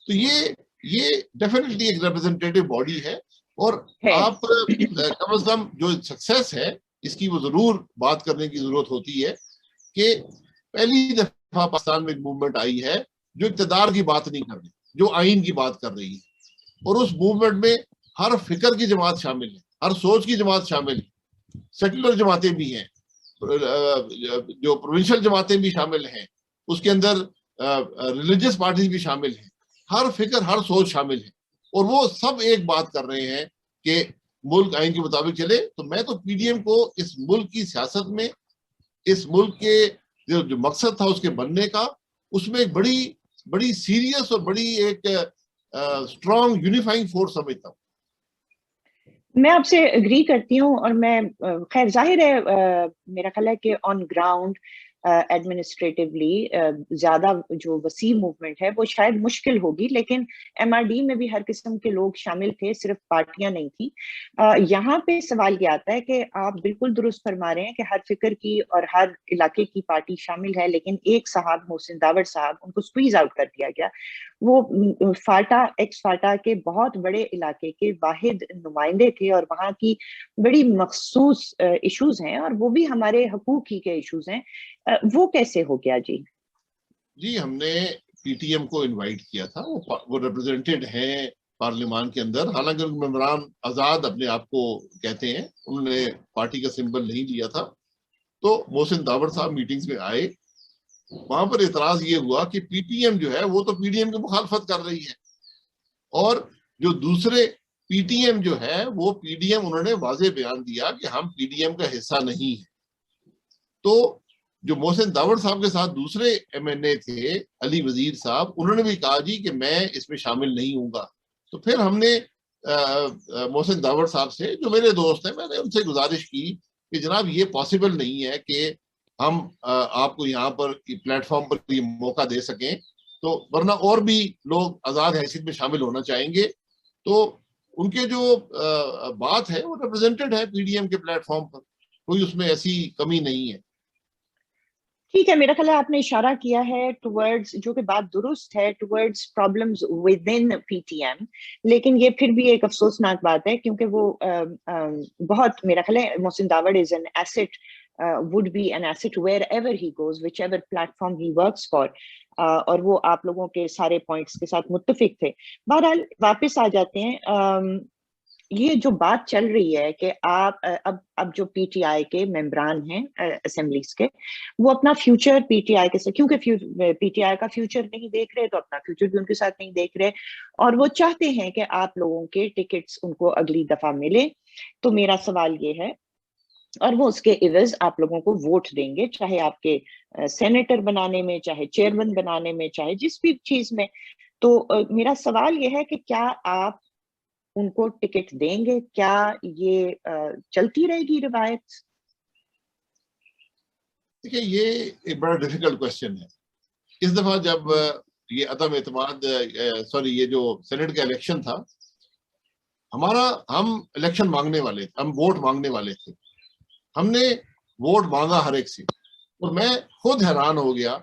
تو یہ ڈیفینیٹلی ایک ریپرزینٹیٹو باڈی ہے، اور آپ کم از کم جو سکسیس ہے اس کی وہ ضرور بات کرنے کی ضرورت ہوتی ہے کہ پہلی دفعہ پاکستان میں ایک موومنٹ آئی ہے جو اقتدار کی بات نہیں کر رہی، جو آئین کی بات کر رہی ہے، اور اس موومنٹ میں ہر فکر کی جماعت شامل ہے، ہر سوچ کی جماعت شامل ہے، سیکولر جماعتیں بھی ہیں، جو پروونشل جماعتیں بھی شامل ہیں، اس کے اندر ریلیجس پارٹیز بھی شامل ہیں، ہر فکر ہر سوچ شامل ہے، اور وہ سب ایک بات کر رہے ہیں کہ ملک آئین کے مطابق چلے۔ تو میں تو پی ڈی ایم کو اس ملک کی سیاست میں، اس ملک کے جو مقصد تھا اس کے بننے کا، اس میں ایک بڑی سیریس اور بڑی ایک اسٹرانگ یونیفائنگ فورس سمجھتا ہوں۔ میں آپ سے اگری کرتی ہوں، اور میں خیر ظاہر ہے میرا خیال ہے کہ آن گراؤنڈ ایڈمنسٹریٹولی زیادہ جو وسیع موومنٹ ہے وہ شاید مشکل ہوگی، لیکن ایم آر ڈی میں بھی ہر قسم کے لوگ شامل تھے، صرف پارٹیاں نہیں تھیں۔ یہاں پہ سوال یہ آتا ہے کہ آپ بالکل درست فرما رہے ہیں کہ ہر فکر کی اور ہر علاقے کی پارٹی شامل ہے، لیکن ایک صاحب محسن داوڑ صاحب، ان کو سکویز آؤٹ کر دیا گیا۔ وہ فاٹا ایکس فاٹا کے بہت بڑے علاقے کے واحد نمائندے تھے، اور وہاں کی بڑی مخصوص ایشوز ہیں، اور وہ بھی ہمارے حقوق ہی کے ایشوز ہیں۔ وہ کیسے ہو گیا جی؟ جی ہم نے پی ٹی ایم کو انوائٹ کیا تھا، وہ ریپرزینٹڈ ہیں پارلیمان کے اندر، حالانکہ ممبران آزاد اپنے آپ کو کہتے ہیں، انہوں نے پارٹی کا سمبل نہیں لیا تھا۔ تو محسن داوڑ صاحب میٹنگز میں آئے، وہاں پر اعتراض یہ ہوا کہ پی ٹی ایم جو ہے وہ تو پی ڈی ایم کی مخالفت کر رہی ہے، اور جو دوسرے پی ٹی ایم جو ہے وہ پی ڈی ایم، انہوں نے واضح بیان دیا کہ ہم پی ڈی ایم کا حصہ نہیں ہیں۔ تو جو محسن داوڑ صاحب کے ساتھ دوسرے ایم این اے تھے علی وزیر صاحب، انہوں نے بھی کہا جی کہ میں اس میں شامل نہیں ہوں گا۔ تو پھر ہم نے محسن داوڑ صاحب سے، جو میرے دوست ہیں، میں نے ان سے گزارش کی کہ جناب یہ پاسبل نہیں ہے کہ ہم آپ کو یہاں پر پلیٹ فارم پر یہ موقع دے سکیں، تو ورنہ اور بھی لوگ آزاد حیثیت میں شامل ہونا چاہیں گے۔ تو ان کے جو بات ہے وہ ریپرزینٹڈ ہے پی ڈی ایم کے پلیٹ فارم پر، کوئی اس میں ایسی کمی نہیں ہے۔ ٹھیک ہے، میرا خیال ہے آپ نے اشارہ کیا ہے ٹورڈز، جو کہ بات درست ہے، towards problems within P T M, لیکن یہ پھر بھی ایک افسوسناک بات ہے، کیونکہ وہ بہت، میرا خیال ہے Mohsin Dawar is an asset, would be an asset wherever he goes, whichever platform he works for، اور وہ آپ لوگوں کے سارے پوائنٹس کے ساتھ متفق تھے۔ بہرحال واپس آ جاتے ہیں، یہ جو بات چل رہی ہے کہ آپ اب جو پی ٹی آئی کے ممبران ہیں اسمبلیز کے، وہ اپنا فیوچر پی ٹی آئی کے ساتھ، کیونکہ پی ٹی آئی کا فیوچر نہیں دیکھ رہے، تو اپنا فیوچر بھی ان کے ساتھ نہیں دیکھ رہے، اور وہ چاہتے ہیں کہ آپ لوگوں کے ٹکٹس ان کو اگلی دفعہ ملے۔ تو میرا سوال یہ ہے، اور وہ اس کے عوض آپ لوگوں کو ووٹ دیں گے، چاہے آپ کے سینیٹر بنانے میں، چاہے چیئرمین بنانے میں، چاہے جس بھی چیز میں۔ تو میرا سوال یہ ہے کہ کیا آپ ان کو ٹکٹ دیں گے؟ کیا یہ چلتی رہے گی روایت؟ دیکھیے یہ ایک بڑا ڈیفیکلٹ کوشچن ہے۔ اس دفعہ جب یہ عدم اعتماد، یہ جو سینٹ کا الیکشن تھا، ہم الیکشن مانگنے والے تھے، ہم ووٹ مانگنے والے تھے، ہم نے ووٹ مانگا ہر ایک سے، اور میں خود حیران ہو گیا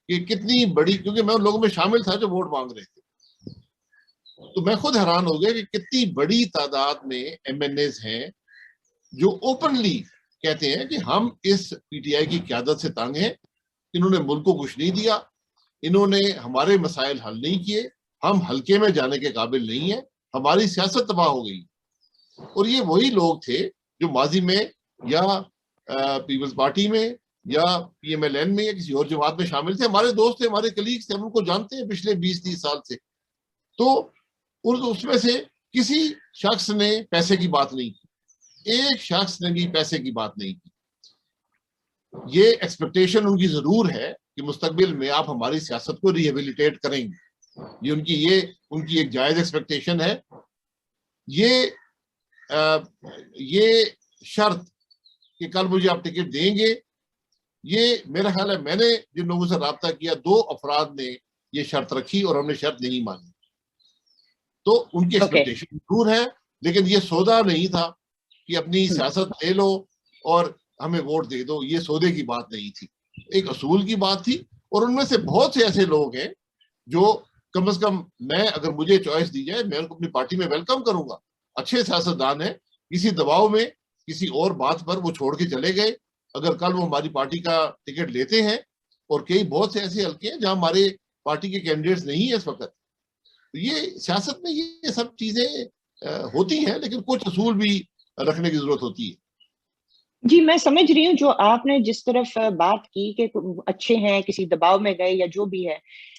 کہ کتنی بڑی، کیونکہ میں ان لوگوں میں شامل تھا جو ووٹ مانگ رہے تھے، تو میں خود حیران ہو گیا کہ کتنی بڑی تعداد میں ایم این ایز ہیں جو اوپنلی کہتے ہیں کہ ہم اس پی ٹی آئی کی قیادت سے تنگ ہیں، انہوں نے ملک کو کچھ نہیں دیا، انہوں نے ہمارے مسائل حل نہیں کیے، ہم حلقے میں جانے کے قابل نہیں ہیں، ہماری سیاست تباہ ہو گئی۔ اور یہ وہی لوگ تھے جو ماضی میں یا پیپلز پارٹی میں یا پی ایم ایل این میں یا کسی اور جماعت میں شامل تھے، ہمارے دوست تھے، ہمارے کلیگز تھے، ہم ان کو جانتے ہیں پچھلے 20-30 سال سے۔ تو اور اس میں سے کسی شخص نے پیسے کی بات نہیں کی، ایک شخص نے بھی پیسے کی بات نہیں کی۔ یہ ایکسپیکٹیشن ان کی ضرور ہے کہ مستقبل میں آپ ہماری سیاست کو ریہیبلیٹیٹ کریں گے، یہ ان کی ایک جائز ایکسپیکٹیشن ہے۔ یہ شرط کہ کل مجھے آپ ٹکٹ دیں گے، یہ میرا خیال ہے میں نے جن لوگوں سے رابطہ کیا 2 افراد نے یہ شرط رکھی اور ہم نے شرط نہیں مانی، تو ان کی ایکسپیکٹیشن ضرور ہے، لیکن یہ سودا نہیں تھا کہ اپنی سیاست لے لو اور ہمیں ووٹ دے دو، یہ سودے کی بات نہیں تھی، ایک اصول کی بات تھی۔ اور ان میں سے بہت سے ایسے لوگ ہیں جو کم از کم میں اگر مجھے چوائس دی جائے میں ان کو اپنی پارٹی میں ویلکم کروں گا، اچھے سیاستدان ہیں، کسی دباؤ میں کسی اور بات پر وہ چھوڑ کے چلے گئے، اگر کل وہ ہماری پارٹی کا ٹکٹ لیتے ہیں، اور کئی بہت سے ایسے حلقے ہیں جہاں ہمارے پارٹی کے کینڈیڈیٹس نہیں ہیں اس وقت، یہ سیاست میں یہ سب چیزیں ہوتی ہیں، لیکن کچھ اصول بھی رکھنے کی ضرورت ہوتی ہے۔ جی میں سمجھ رہی ہوں جو آپ نے جس طرف بات کی کہ اچھے ہیں، کسی دباؤ میں گئے یا جو بھی ہے،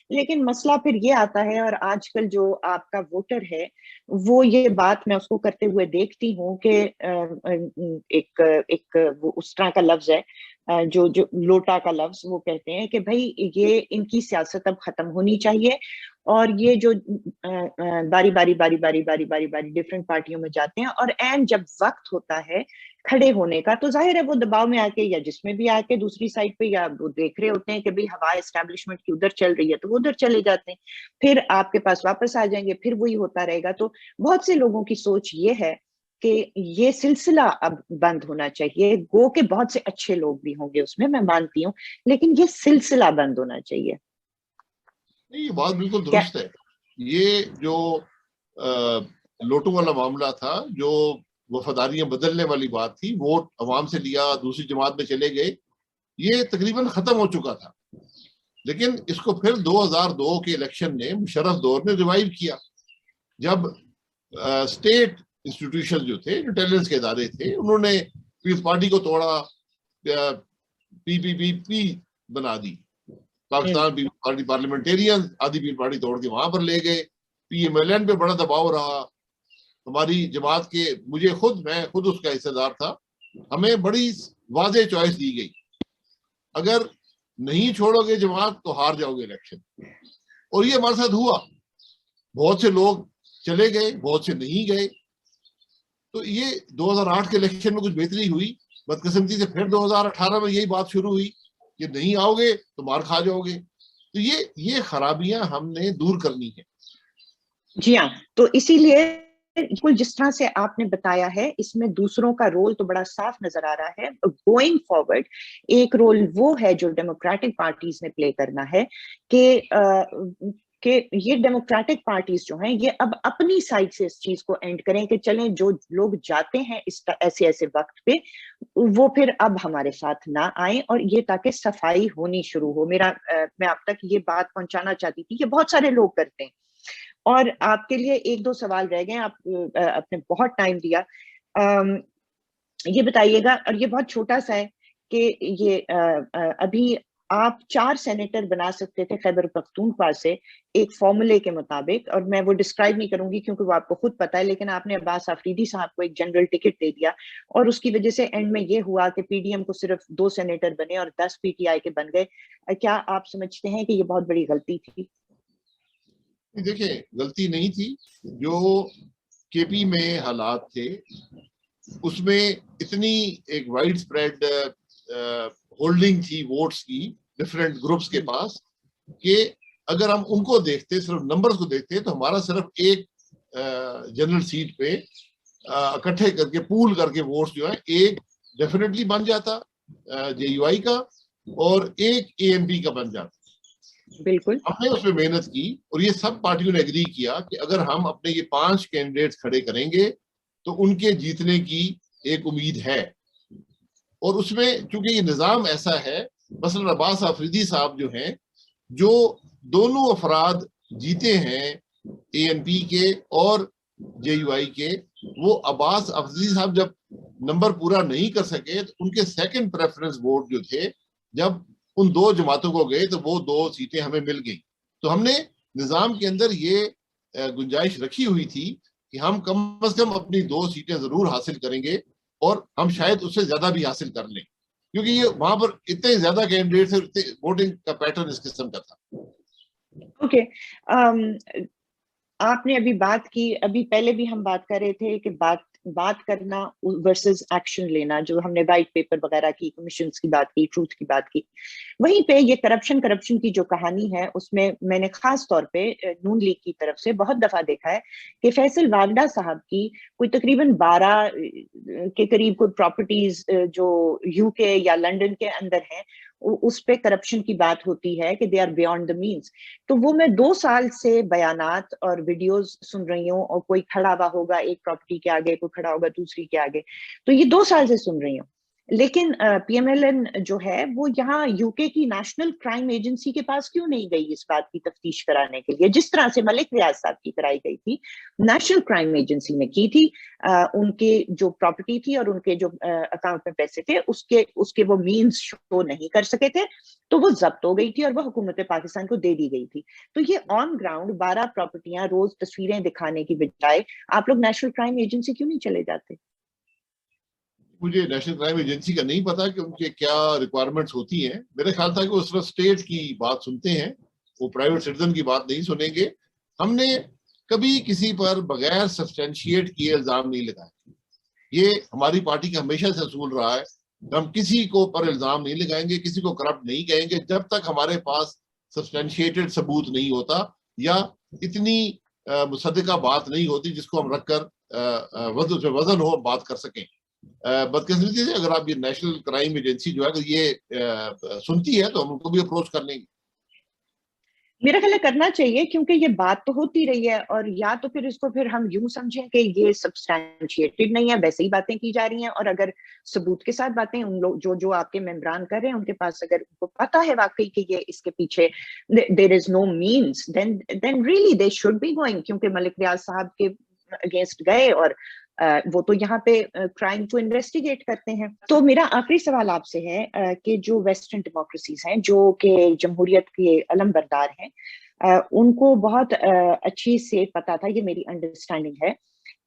لیکن مسئلہ پھر یہ آتا ہے، اور آج کل جو آپ کا ووٹر ہے وہ یہ بات میں اس کو کرتے ہوئے دیکھتی ہوں کہ ایک وہ اس طرح کا لفظ ہے جو لوٹا کا لفظ، وہ کہتے ہیں کہ بھائی یہ ان کی سیاست اب ختم ہونی چاہیے، اور یہ جو باری باری باری باری باری باری باری ڈفرینٹ پارٹیوں میں جاتے ہیں، اور عین جب وقت ہوتا ہے کھڑے ہونے کا تو ظاہر ہے وہ دباؤ میں آ کے یا جس میں بھی آ کے دوسری سائڈ پہ یا وہ دیکھ رہے ہوتے ہیں کہ بھئی ہوا اسٹیبلشمنٹ کی ادھر چل رہی ہے تو وہ ادھر چلے جاتے ہیں، پھر آپ کے پاس واپس آ جائیں گے، پھر وہی ہوتا رہے گا۔ تو بہت سے لوگوں کی سوچ یہ ہے کہ یہ سلسلہ اب بند ہونا چاہیے، گو کہ بہت سے اچھے لوگ بھی ہوں گے اس میں مانتی ہوں، لیکن یہ سلسلہ بند ہونا چاہیے۔ یہ بات بالکل درست ہے۔ یہ جو لوٹوں والا معاملہ تھا، جو وفاداریاں بدلنے والی بات تھی، ووٹ عوام سے لیا دوسری جماعت میں چلے گئے، یہ تقریباً ختم ہو چکا تھا، لیکن اس کو پھر 2002 کے الیکشن نے مشرف دور نے ریوائیو کیا، جب اسٹیٹ انسٹیٹیوشن جو تھے، انٹیلیجنس کے ادارے تھے، انہوں نے پیپلز پارٹی کو توڑا، پی بنا دی، پاکستان پیپلز پارٹی پارلیمنٹیرین آدھی پیپلز پارٹی توڑ کے وہاں پر لے گئے، پی ایم ایل این پہ بڑا دباؤ رہا، ہماری جماعت کے میں خود اس کا حصہ دار تھا، ہمیں بڑی واضح چوائس دی گئی، اگر نہیں چھوڑو گے جماعت تو ہار جاؤ گے الیکشن، اور یہ ہمارے ساتھ ہوا، بہت سے لوگ چلے گئے، بہت سے نہیں گئے، تو یہ 2008 کے الیکشن میں کچھ بہتری ہوئی، بدقسمتی سے پھر 2018 میں یہی بات شروع ہوئی کہ نہیں آؤ گے تو مار کھا جاؤ گے، تو یہ خرابیاں ہم نے دور کرنی ہے۔ جی ہاں، تو اسی لیے بالکل جس طرح سے آپ نے بتایا ہے، اس میں دوسروں کا رول تو بڑا صاف نظر آ رہا ہے۔ گوئنگ فارورڈ ایک رول وہ ہے جو ڈیموکریٹک پارٹیز نے پلے کرنا ہے کہ یہ ڈیموکریٹک پارٹیز جو ہیں یہ اب اپنی سائڈ سے اس چیز کو اینڈ کریں کہ چلیں جو لوگ جاتے ہیں اس ایسے وقت پہ وہ پھر اب ہمارے ساتھ نہ آئیں، اور یہ تاکہ صفائی ہونی شروع ہو۔ میں آپ تک یہ بات پہنچانا چاہتی تھی کہ بہت سارے لوگ کرتے ہیں، اور آپ کے لیے 1-2 سوال رہ گئے، آپ نے بہت ٹائم دیا، یہ بتائیے گا، اور یہ بہت چھوٹا سا ہے کہ یہ ابھی آپ 4 سینیٹر بنا سکتے تھے خیبر پختونخوا سے ایک فارمولے کے مطابق، اور میں وہ ڈسکرائب نہیں کروں گی کیونکہ وہ آپ کو خود پتا ہے، لیکن آپ نے عباس آفریدی صاحب کو ایک جنرل ٹکٹ دے دیا، اور اس کی وجہ سے اینڈ میں یہ ہوا کہ پی ڈی ایم کو صرف 2 سینیٹر بنے اور 10 پی ٹی آئی کے بن گئے۔ کیا آپ سمجھتے ہیں کہ یہ بہت بڑی غلطی تھی؟ دیکھیں، غلطی نہیں تھی، جو کے پی میں حالات تھے اس میں اتنی ایک وائڈ اسپریڈ ہولڈنگ تھی ووٹس کی ڈفرینٹ گروپس کے پاس کہ اگر ہم ان کو دیکھتے، صرف نمبرز کو دیکھتے تو ہمارا صرف ایک جنرل سیٹ پہ اکٹھے کر کے پول کر کے ووٹس جو ہے ایک ڈیفینیٹلی بن جاتا جے یو آئی کا، اور ایک اے ایم پی کا بن جاتا۔ بالکل ہم نے اس میں محنت کی اور یہ سب پارٹیوں نے ایگری کیا کہ اگر ہم اپنے یہ 5 کینڈیڈیٹس کھڑے کریں گے تو ان کے جیتنے کی ایک امید ہے، اور اس میں چونکہ یہ نظام ایسا ہے، مثلا عباس آفریدی صاحب جو ہیں، جو دونوں افراد جیتے ہیں اے این پی کے اور جے یو آئی کے، وہ عباس آفریدی صاحب جب نمبر پورا نہیں کر سکے تو ان کے سیکنڈ پریفرنس ووٹ جو تھے جب ان 2 جماعتوں کو گئے تو وہ 2 سیٹیں ہمیں مل گئی۔ تو ہم نے نظام کے اندر یہ گنجائش رکھی ہوئی تھی کہ ہم کم از کم اپنی 2 سیٹیں ضرور حاصل کریں گے اور ہم شاید اس سے زیادہ بھی حاصل کر لیں، کیونکہ یہ وہاں پر اتنے زیادہ کینڈیڈیٹ تھے، ووٹنگ کا پیٹرن اس قسم کا تھا۔ اوکے، آپ نے ابھی بات کی، ابھی پہلے بھی ہم بات کر رہے تھے کہ بات کرنا ورسز ایکشن لینا، جو ہم نے وائٹ پیپر وغیرہ کی، کمیشنز کی بات کی، ٹروتھ کی بات کی، وہیں پہ یہ کرپشن کی جو کہانی ہے اس میں نے خاص طور پہ نون لیگ کی طرف سے بہت دفعہ دیکھا ہے کہ فیصل واگڈا صاحب کی کوئی تقریباً 12 کے قریب کوئی پراپرٹیز جو یو کے یا لنڈن کے اندر ہیں، اس پہ کرپشن کی بات ہوتی ہے کہ they are beyond the means. تو وہ میں 2 سال سے بیانات اور ویڈیوز سن رہی ہوں، اور کوئی کھڑا ہوا ہوگا ایک پراپرٹی کے آگے، کوئی کھڑا ہوگا دوسری کے آگے، تو یہ 2 سال سے سن رہی ہوں۔ لیکن پی ایم ایل این جو ہے وہ یہاں یو کے کی نیشنل کرائم ایجنسی کے پاس کیوں نہیں گئی اس بات کی تفتیش کرانے کے لیے، جس طرح سے ملک ریاض صاحب کی کرائی گئی تھی؟ نیشنل کرائم ایجنسی نے کی تھی، ان کے جو پراپرٹی تھی اور ان کے جو اکاؤنٹ میں پیسے تھے اس کے وہ مینز شو نہیں کر سکے تھے، تو وہ ضبط ہو گئی تھی اور وہ حکومت پاکستان کو دے دی گئی تھی۔ تو یہ آن گراؤنڈ 12 پراپرٹیاں روز تصویریں دکھانے کی بجائے آپ لوگ نیشنل کرائم ایجنسی کیوں نہیں چلے جاتے؟ مجھے نیشنل کرائم ایجنسی کا نہیں پتا کہ ان کے کیا ریکوائرمنٹس ہوتی ہیں، میرے خیال تھا کہ وہ صرف اسٹیٹ کی بات سنتے ہیں، وہ پرائیویٹ سٹیزن کی بات نہیں سنیں گے۔ ہم نے کبھی کسی پر بغیر سبسٹینشیٹ کیے الزام نہیں لگائے، یہ ہماری پارٹی کا ہمیشہ سے اصول رہا ہے، ہم کسی کو پر الزام نہیں لگائیں گے، کسی کو کرپٹ نہیں کہیں گے جب تک ہمارے پاس سبسٹینشیٹڈ ثبوت نہیں ہوتا یا اتنی مصدقہ بات نہیں ہوتی جس کو ہم رکھ کر وزن ہو بات کر سکیں۔ بدقسمتی سے اگر آپ یہ نیشنل کرائم ایجنسی جو ہے اگر یہ سنتی ہے تو ہم ان کو بھی اپروچ کر لیں گے۔ میرا خیال ہے کرنا چاہیے، کیونکہ یہ بات تو ہوتی رہی ہے، اور یا تو پھر اس کو پھر ہم یوں سمجھیں کہ یہ سبسٹینشیٹڈ نہیں ہے، ویسے ہی باتیں کی جا رہی ہیں، اور اگر ثبوت کے ساتھ باتیں ان لوگ جو آپ کے ممبران کر رہے ہیں ان کے پاس اگر ان کو پتا ہے واقعی کہ یہ اس کے پیچھے there is no means, then really they should be going, کیونکہ ملک ریاض صاحب کے اگینسٹ گئے اور وہ تو یہاں پہ کرائم کو انویسٹیگیٹ کرتے ہیں۔ تو میرا آخری سوال آپ سے ہے کہ جو ویسٹرن ڈیموکریسیز ہیں جو کہ جمہوریت کے علم بردار ہیں، ان کو بہت اچھی سے پتا تھا، یہ میری انڈرسٹینڈنگ ہے،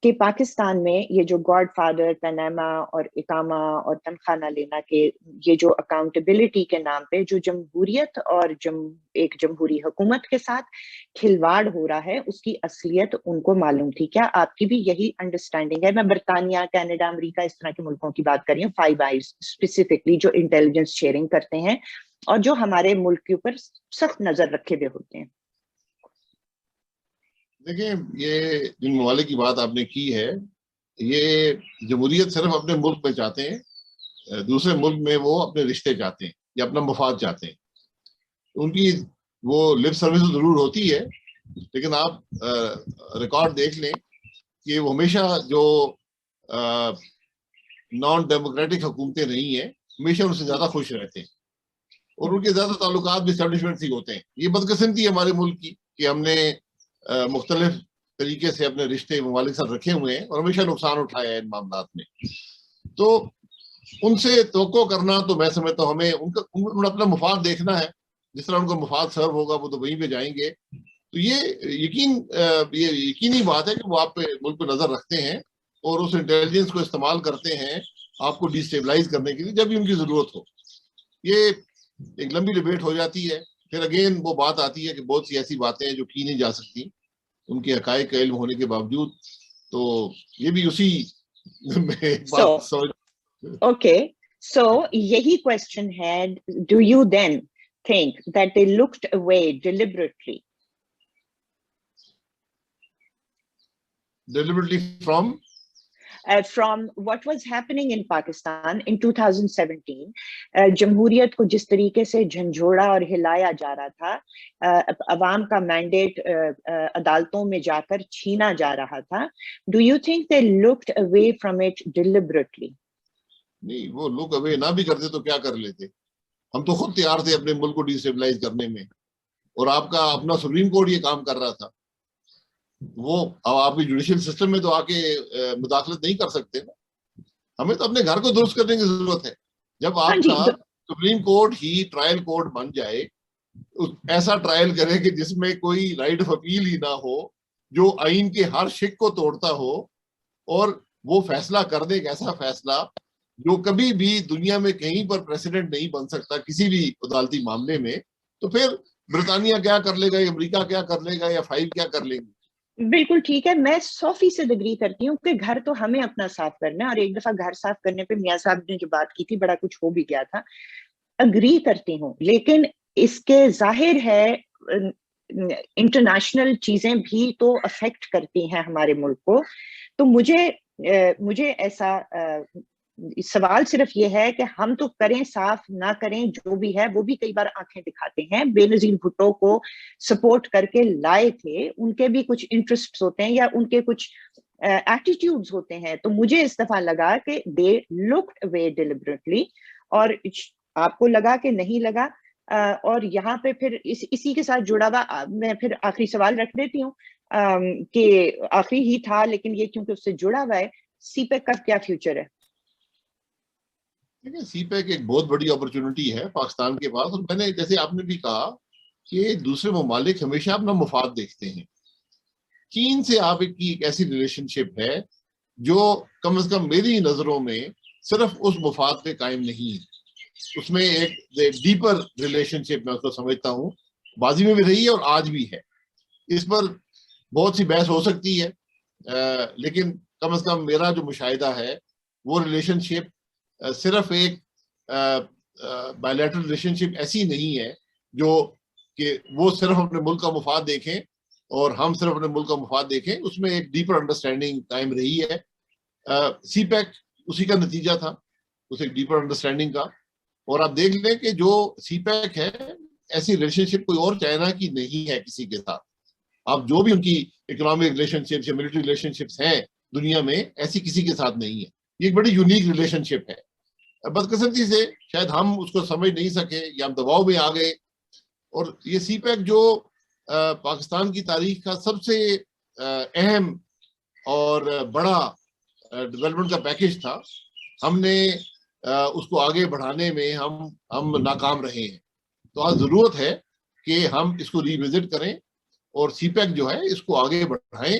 کہ پاکستان میں یہ جو گاڈ فادر، پیناما اور اقامہ اور تنخواہ نہ لینا کے یہ جو اکاؤنٹیبلٹی کے نام پہ جو جمہوریت اور ایک جمہوری حکومت کے ساتھ کھلواڑ ہو رہا ہے، اس کی اصلیت ان کو معلوم تھی۔ کیا آپ کی بھی یہی انڈرسٹینڈنگ ہے؟ میں برطانیہ، کینیڈا، امریکہ اس طرح کے ملکوں کی بات کر رہی ہوں، فائیو آئیز اسپیسیفکلی جو انٹیلیجنس شیئرنگ کرتے ہیں اور جو ہمارے ملک کے اوپر سخت نظر رکھے ہوئے ہوتے ہیں۔ دیکھیں، یہ جن ممالک کی بات آپ نے کی ہے، یہ جمہوریت صرف اپنے ملک میں چاہتے ہیں، دوسرے ملک میں وہ اپنے رشتے چاہتے ہیں یا اپنا مفاد چاہتے ہیں۔ ان کی وہ لپ سروس ضرور ہوتی ہے، لیکن آپ ریکارڈ دیکھ لیں کہ وہ ہمیشہ جو نان ڈیموکریٹک حکومتیں نہیں ہیں ہمیشہ ان سے زیادہ خوش رہتے ہیں، اور ان کے زیادہ تعلقات بھی اسٹیبلشمنٹ سے ہوتے ہیں۔ یہ بدقسمتی ہے ہمارے ملک کی کہ ہم نے مختلف طریقے سے اپنے رشتے ممالک ساتھ رکھے ہوئے ہیں اور ہمیشہ نقصان اٹھایا ہے ان معاملات میں۔ تو ان سے توقع کرنا، تو میں سمجھتا ہوں ہمیں ان اپنا مفاد دیکھنا ہے، جس طرح ان کا مفاد سرو ہوگا وہ تو وہیں پہ جائیں گے۔ تو یہ یقینی بات ہے کہ وہ آپ پہ ملک پہ نظر رکھتے ہیں اور اس انٹیلیجنس کو استعمال کرتے ہیں آپ کو ڈیسٹیبلائز کرنے کے لیے جب بھی ان کی ضرورت ہو۔ یہ ایک لمبی ڈبیٹ ہو جاتی ہے، پھر اگین وہ بات آتی ہے کہ بہت سی ایسی باتیں ہیں جو کی نہیں جا سکتی ان کے حقائق کا علم ہونے کے باوجود، تو یہ بھی اسی میں بات سمجھ۔ اوکے، سو یہی کوشچن ہے، do you then think that they looked away deliberately from what was happening in Pakistan in 2017. جمہوریت کو جس طریقے سے جھنجھوڑا اور ہلایا جا رہا تھا، عوام کا مینڈیٹ عدالتوں میں جا کر چھینا جا رہا تھا، do you think they looked away from it deliberately؟ نہیں، وہ لک اوے نہ بھی کرتے تو کیا کر لیتے، ہم تو خود تیار تھے اپنے ملک کو ڈیسٹیبلائز کرنے میں، اور آپ کا اپنا سپریم کورٹ یہ کام کر رہا تھا۔ وہ اب آپ کی جوڈیشل سسٹم میں تو آ کے مداخلت نہیں کر سکتے نا، ہمیں تو اپنے گھر کو درست کرنے کی ضرورت ہے۔ جب آپ کا سپریم کورٹ ہی ٹرائل کورٹ بن جائے، ایسا ٹرائل کرے کہ جس میں کوئی رائٹ آف اپیل ہی نہ ہو، جو آئین کے ہر شق کو توڑتا ہو اور وہ فیصلہ کر دے ایک ایسا فیصلہ جو کبھی بھی دنیا میں کہیں پر پریسیڈنٹ نہیں بن سکتا کسی بھی عدالتی معاملے میں، تو پھر برطانیہ کیا کر لے گا، یا امریکہ کیا کر لے گا، یا فائیو کیا کر لیں گے؟ بالکل ٹھیک ہے، میں 100% اگری کرتی ہوں کہ گھر تو ہمیں اپنا صاف کرنا ہے، اور ایک دفعہ گھر صاف کرنے پہ میاں صاحب نے جو بات کی تھی بڑا کچھ ہو بھی گیا تھا، اگری کرتی ہوں، لیکن اس کے ظاہر ہے انٹرنیشنل چیزیں بھی تو افیکٹ کرتی ہیں ہمارے ملک کو. تو مجھے ایسا سوال صرف یہ ہے کہ ہم تو کریں صاف نہ کریں جو بھی ہے، وہ بھی کئی بار آنکھیں دکھاتے ہیں. بے نظیر بھٹو کو سپورٹ کر کے لائے تھے، ان کے بھی کچھ انٹرسٹ ہوتے ہیں یا ان کے کچھ ایٹیٹیوڈز ہوتے ہیں. تو مجھے اس دفعہ لگا کہ دے لکڈ اوے ڈیلیبریٹلی، اور آپ کو لگا کہ نہیں لگا. اور یہاں پہ پھر اسی کے ساتھ جڑا ہوا میں پھر آخری سوال رکھ دیتی ہوں کہ آخری ہی تھا لیکن یہ کیونکہ اس سے جڑا ہوا ہے، سی پیک کا کیا فیوچر ہے؟ سی پیک ایک بہت بڑی اپرچونٹی ہے پاکستان کے پاس، اور میں نے جیسے آپ نے بھی کہا کہ دوسرے ممالک ہمیشہ اپنا مفاد دیکھتے ہیں. چین سے آپ کی ایک ایسی ریلیشن شپ ہے جو کم از کم میری نظروں میں صرف اس مفاد پہ قائم نہیں ہے، اس میں ایک ڈیپر ریلیشن شپ میں اس کو سمجھتا ہوں، ماضی میں بھی رہی ہے اور آج بھی ہے. اس پر بہت سی بحث ہو سکتی ہے، لیکن کم از کم میرا جو مشاہدہ ہے وہ ریلیشن شپ صرف ایک بائیلیٹرل ریلیشن شپ ایسی نہیں ہے جو کہ وہ صرف اپنے ملک کا مفاد دیکھیں اور ہم صرف اپنے ملک کا مفاد دیکھیں. اس میں ایک ڈیپر انڈرسٹینڈنگ قائم رہی ہے. سی پیک اسی کا نتیجہ تھا، اس ایک ڈیپر انڈرسٹینڈنگ کا. اور آپ دیکھ لیں کہ جو سی پیک ہے ایسی ریلیشن شپ کوئی اور چائنا کی نہیں ہے کسی کے ساتھ. آپ جو بھی ان کی اکنامک ریلیشن شپس یا ملٹری ریلیشن شپس ہیں دنیا میں، ایسی کسی کے ساتھ نہیں ہے. یہ ایک بڑی یونیک ریلیشن شپ ہے. بدقسمتی سے شاید ہم اس کو سمجھ نہیں سکے یا ہم دباؤ میں آ گئے. اور یہ سی پیک جو پاکستان کی تاریخ کا سب سے اہم اور بڑا ڈیولپمنٹ کا پیکج تھا، ہم نے اس کو آگے بڑھانے میں ہم ناکام رہے ہیں. تو آج ضرورت ہے کہ ہم اس کو ری وزٹ کریں اور سی پیک جو ہے اس کو آگے بڑھائیں.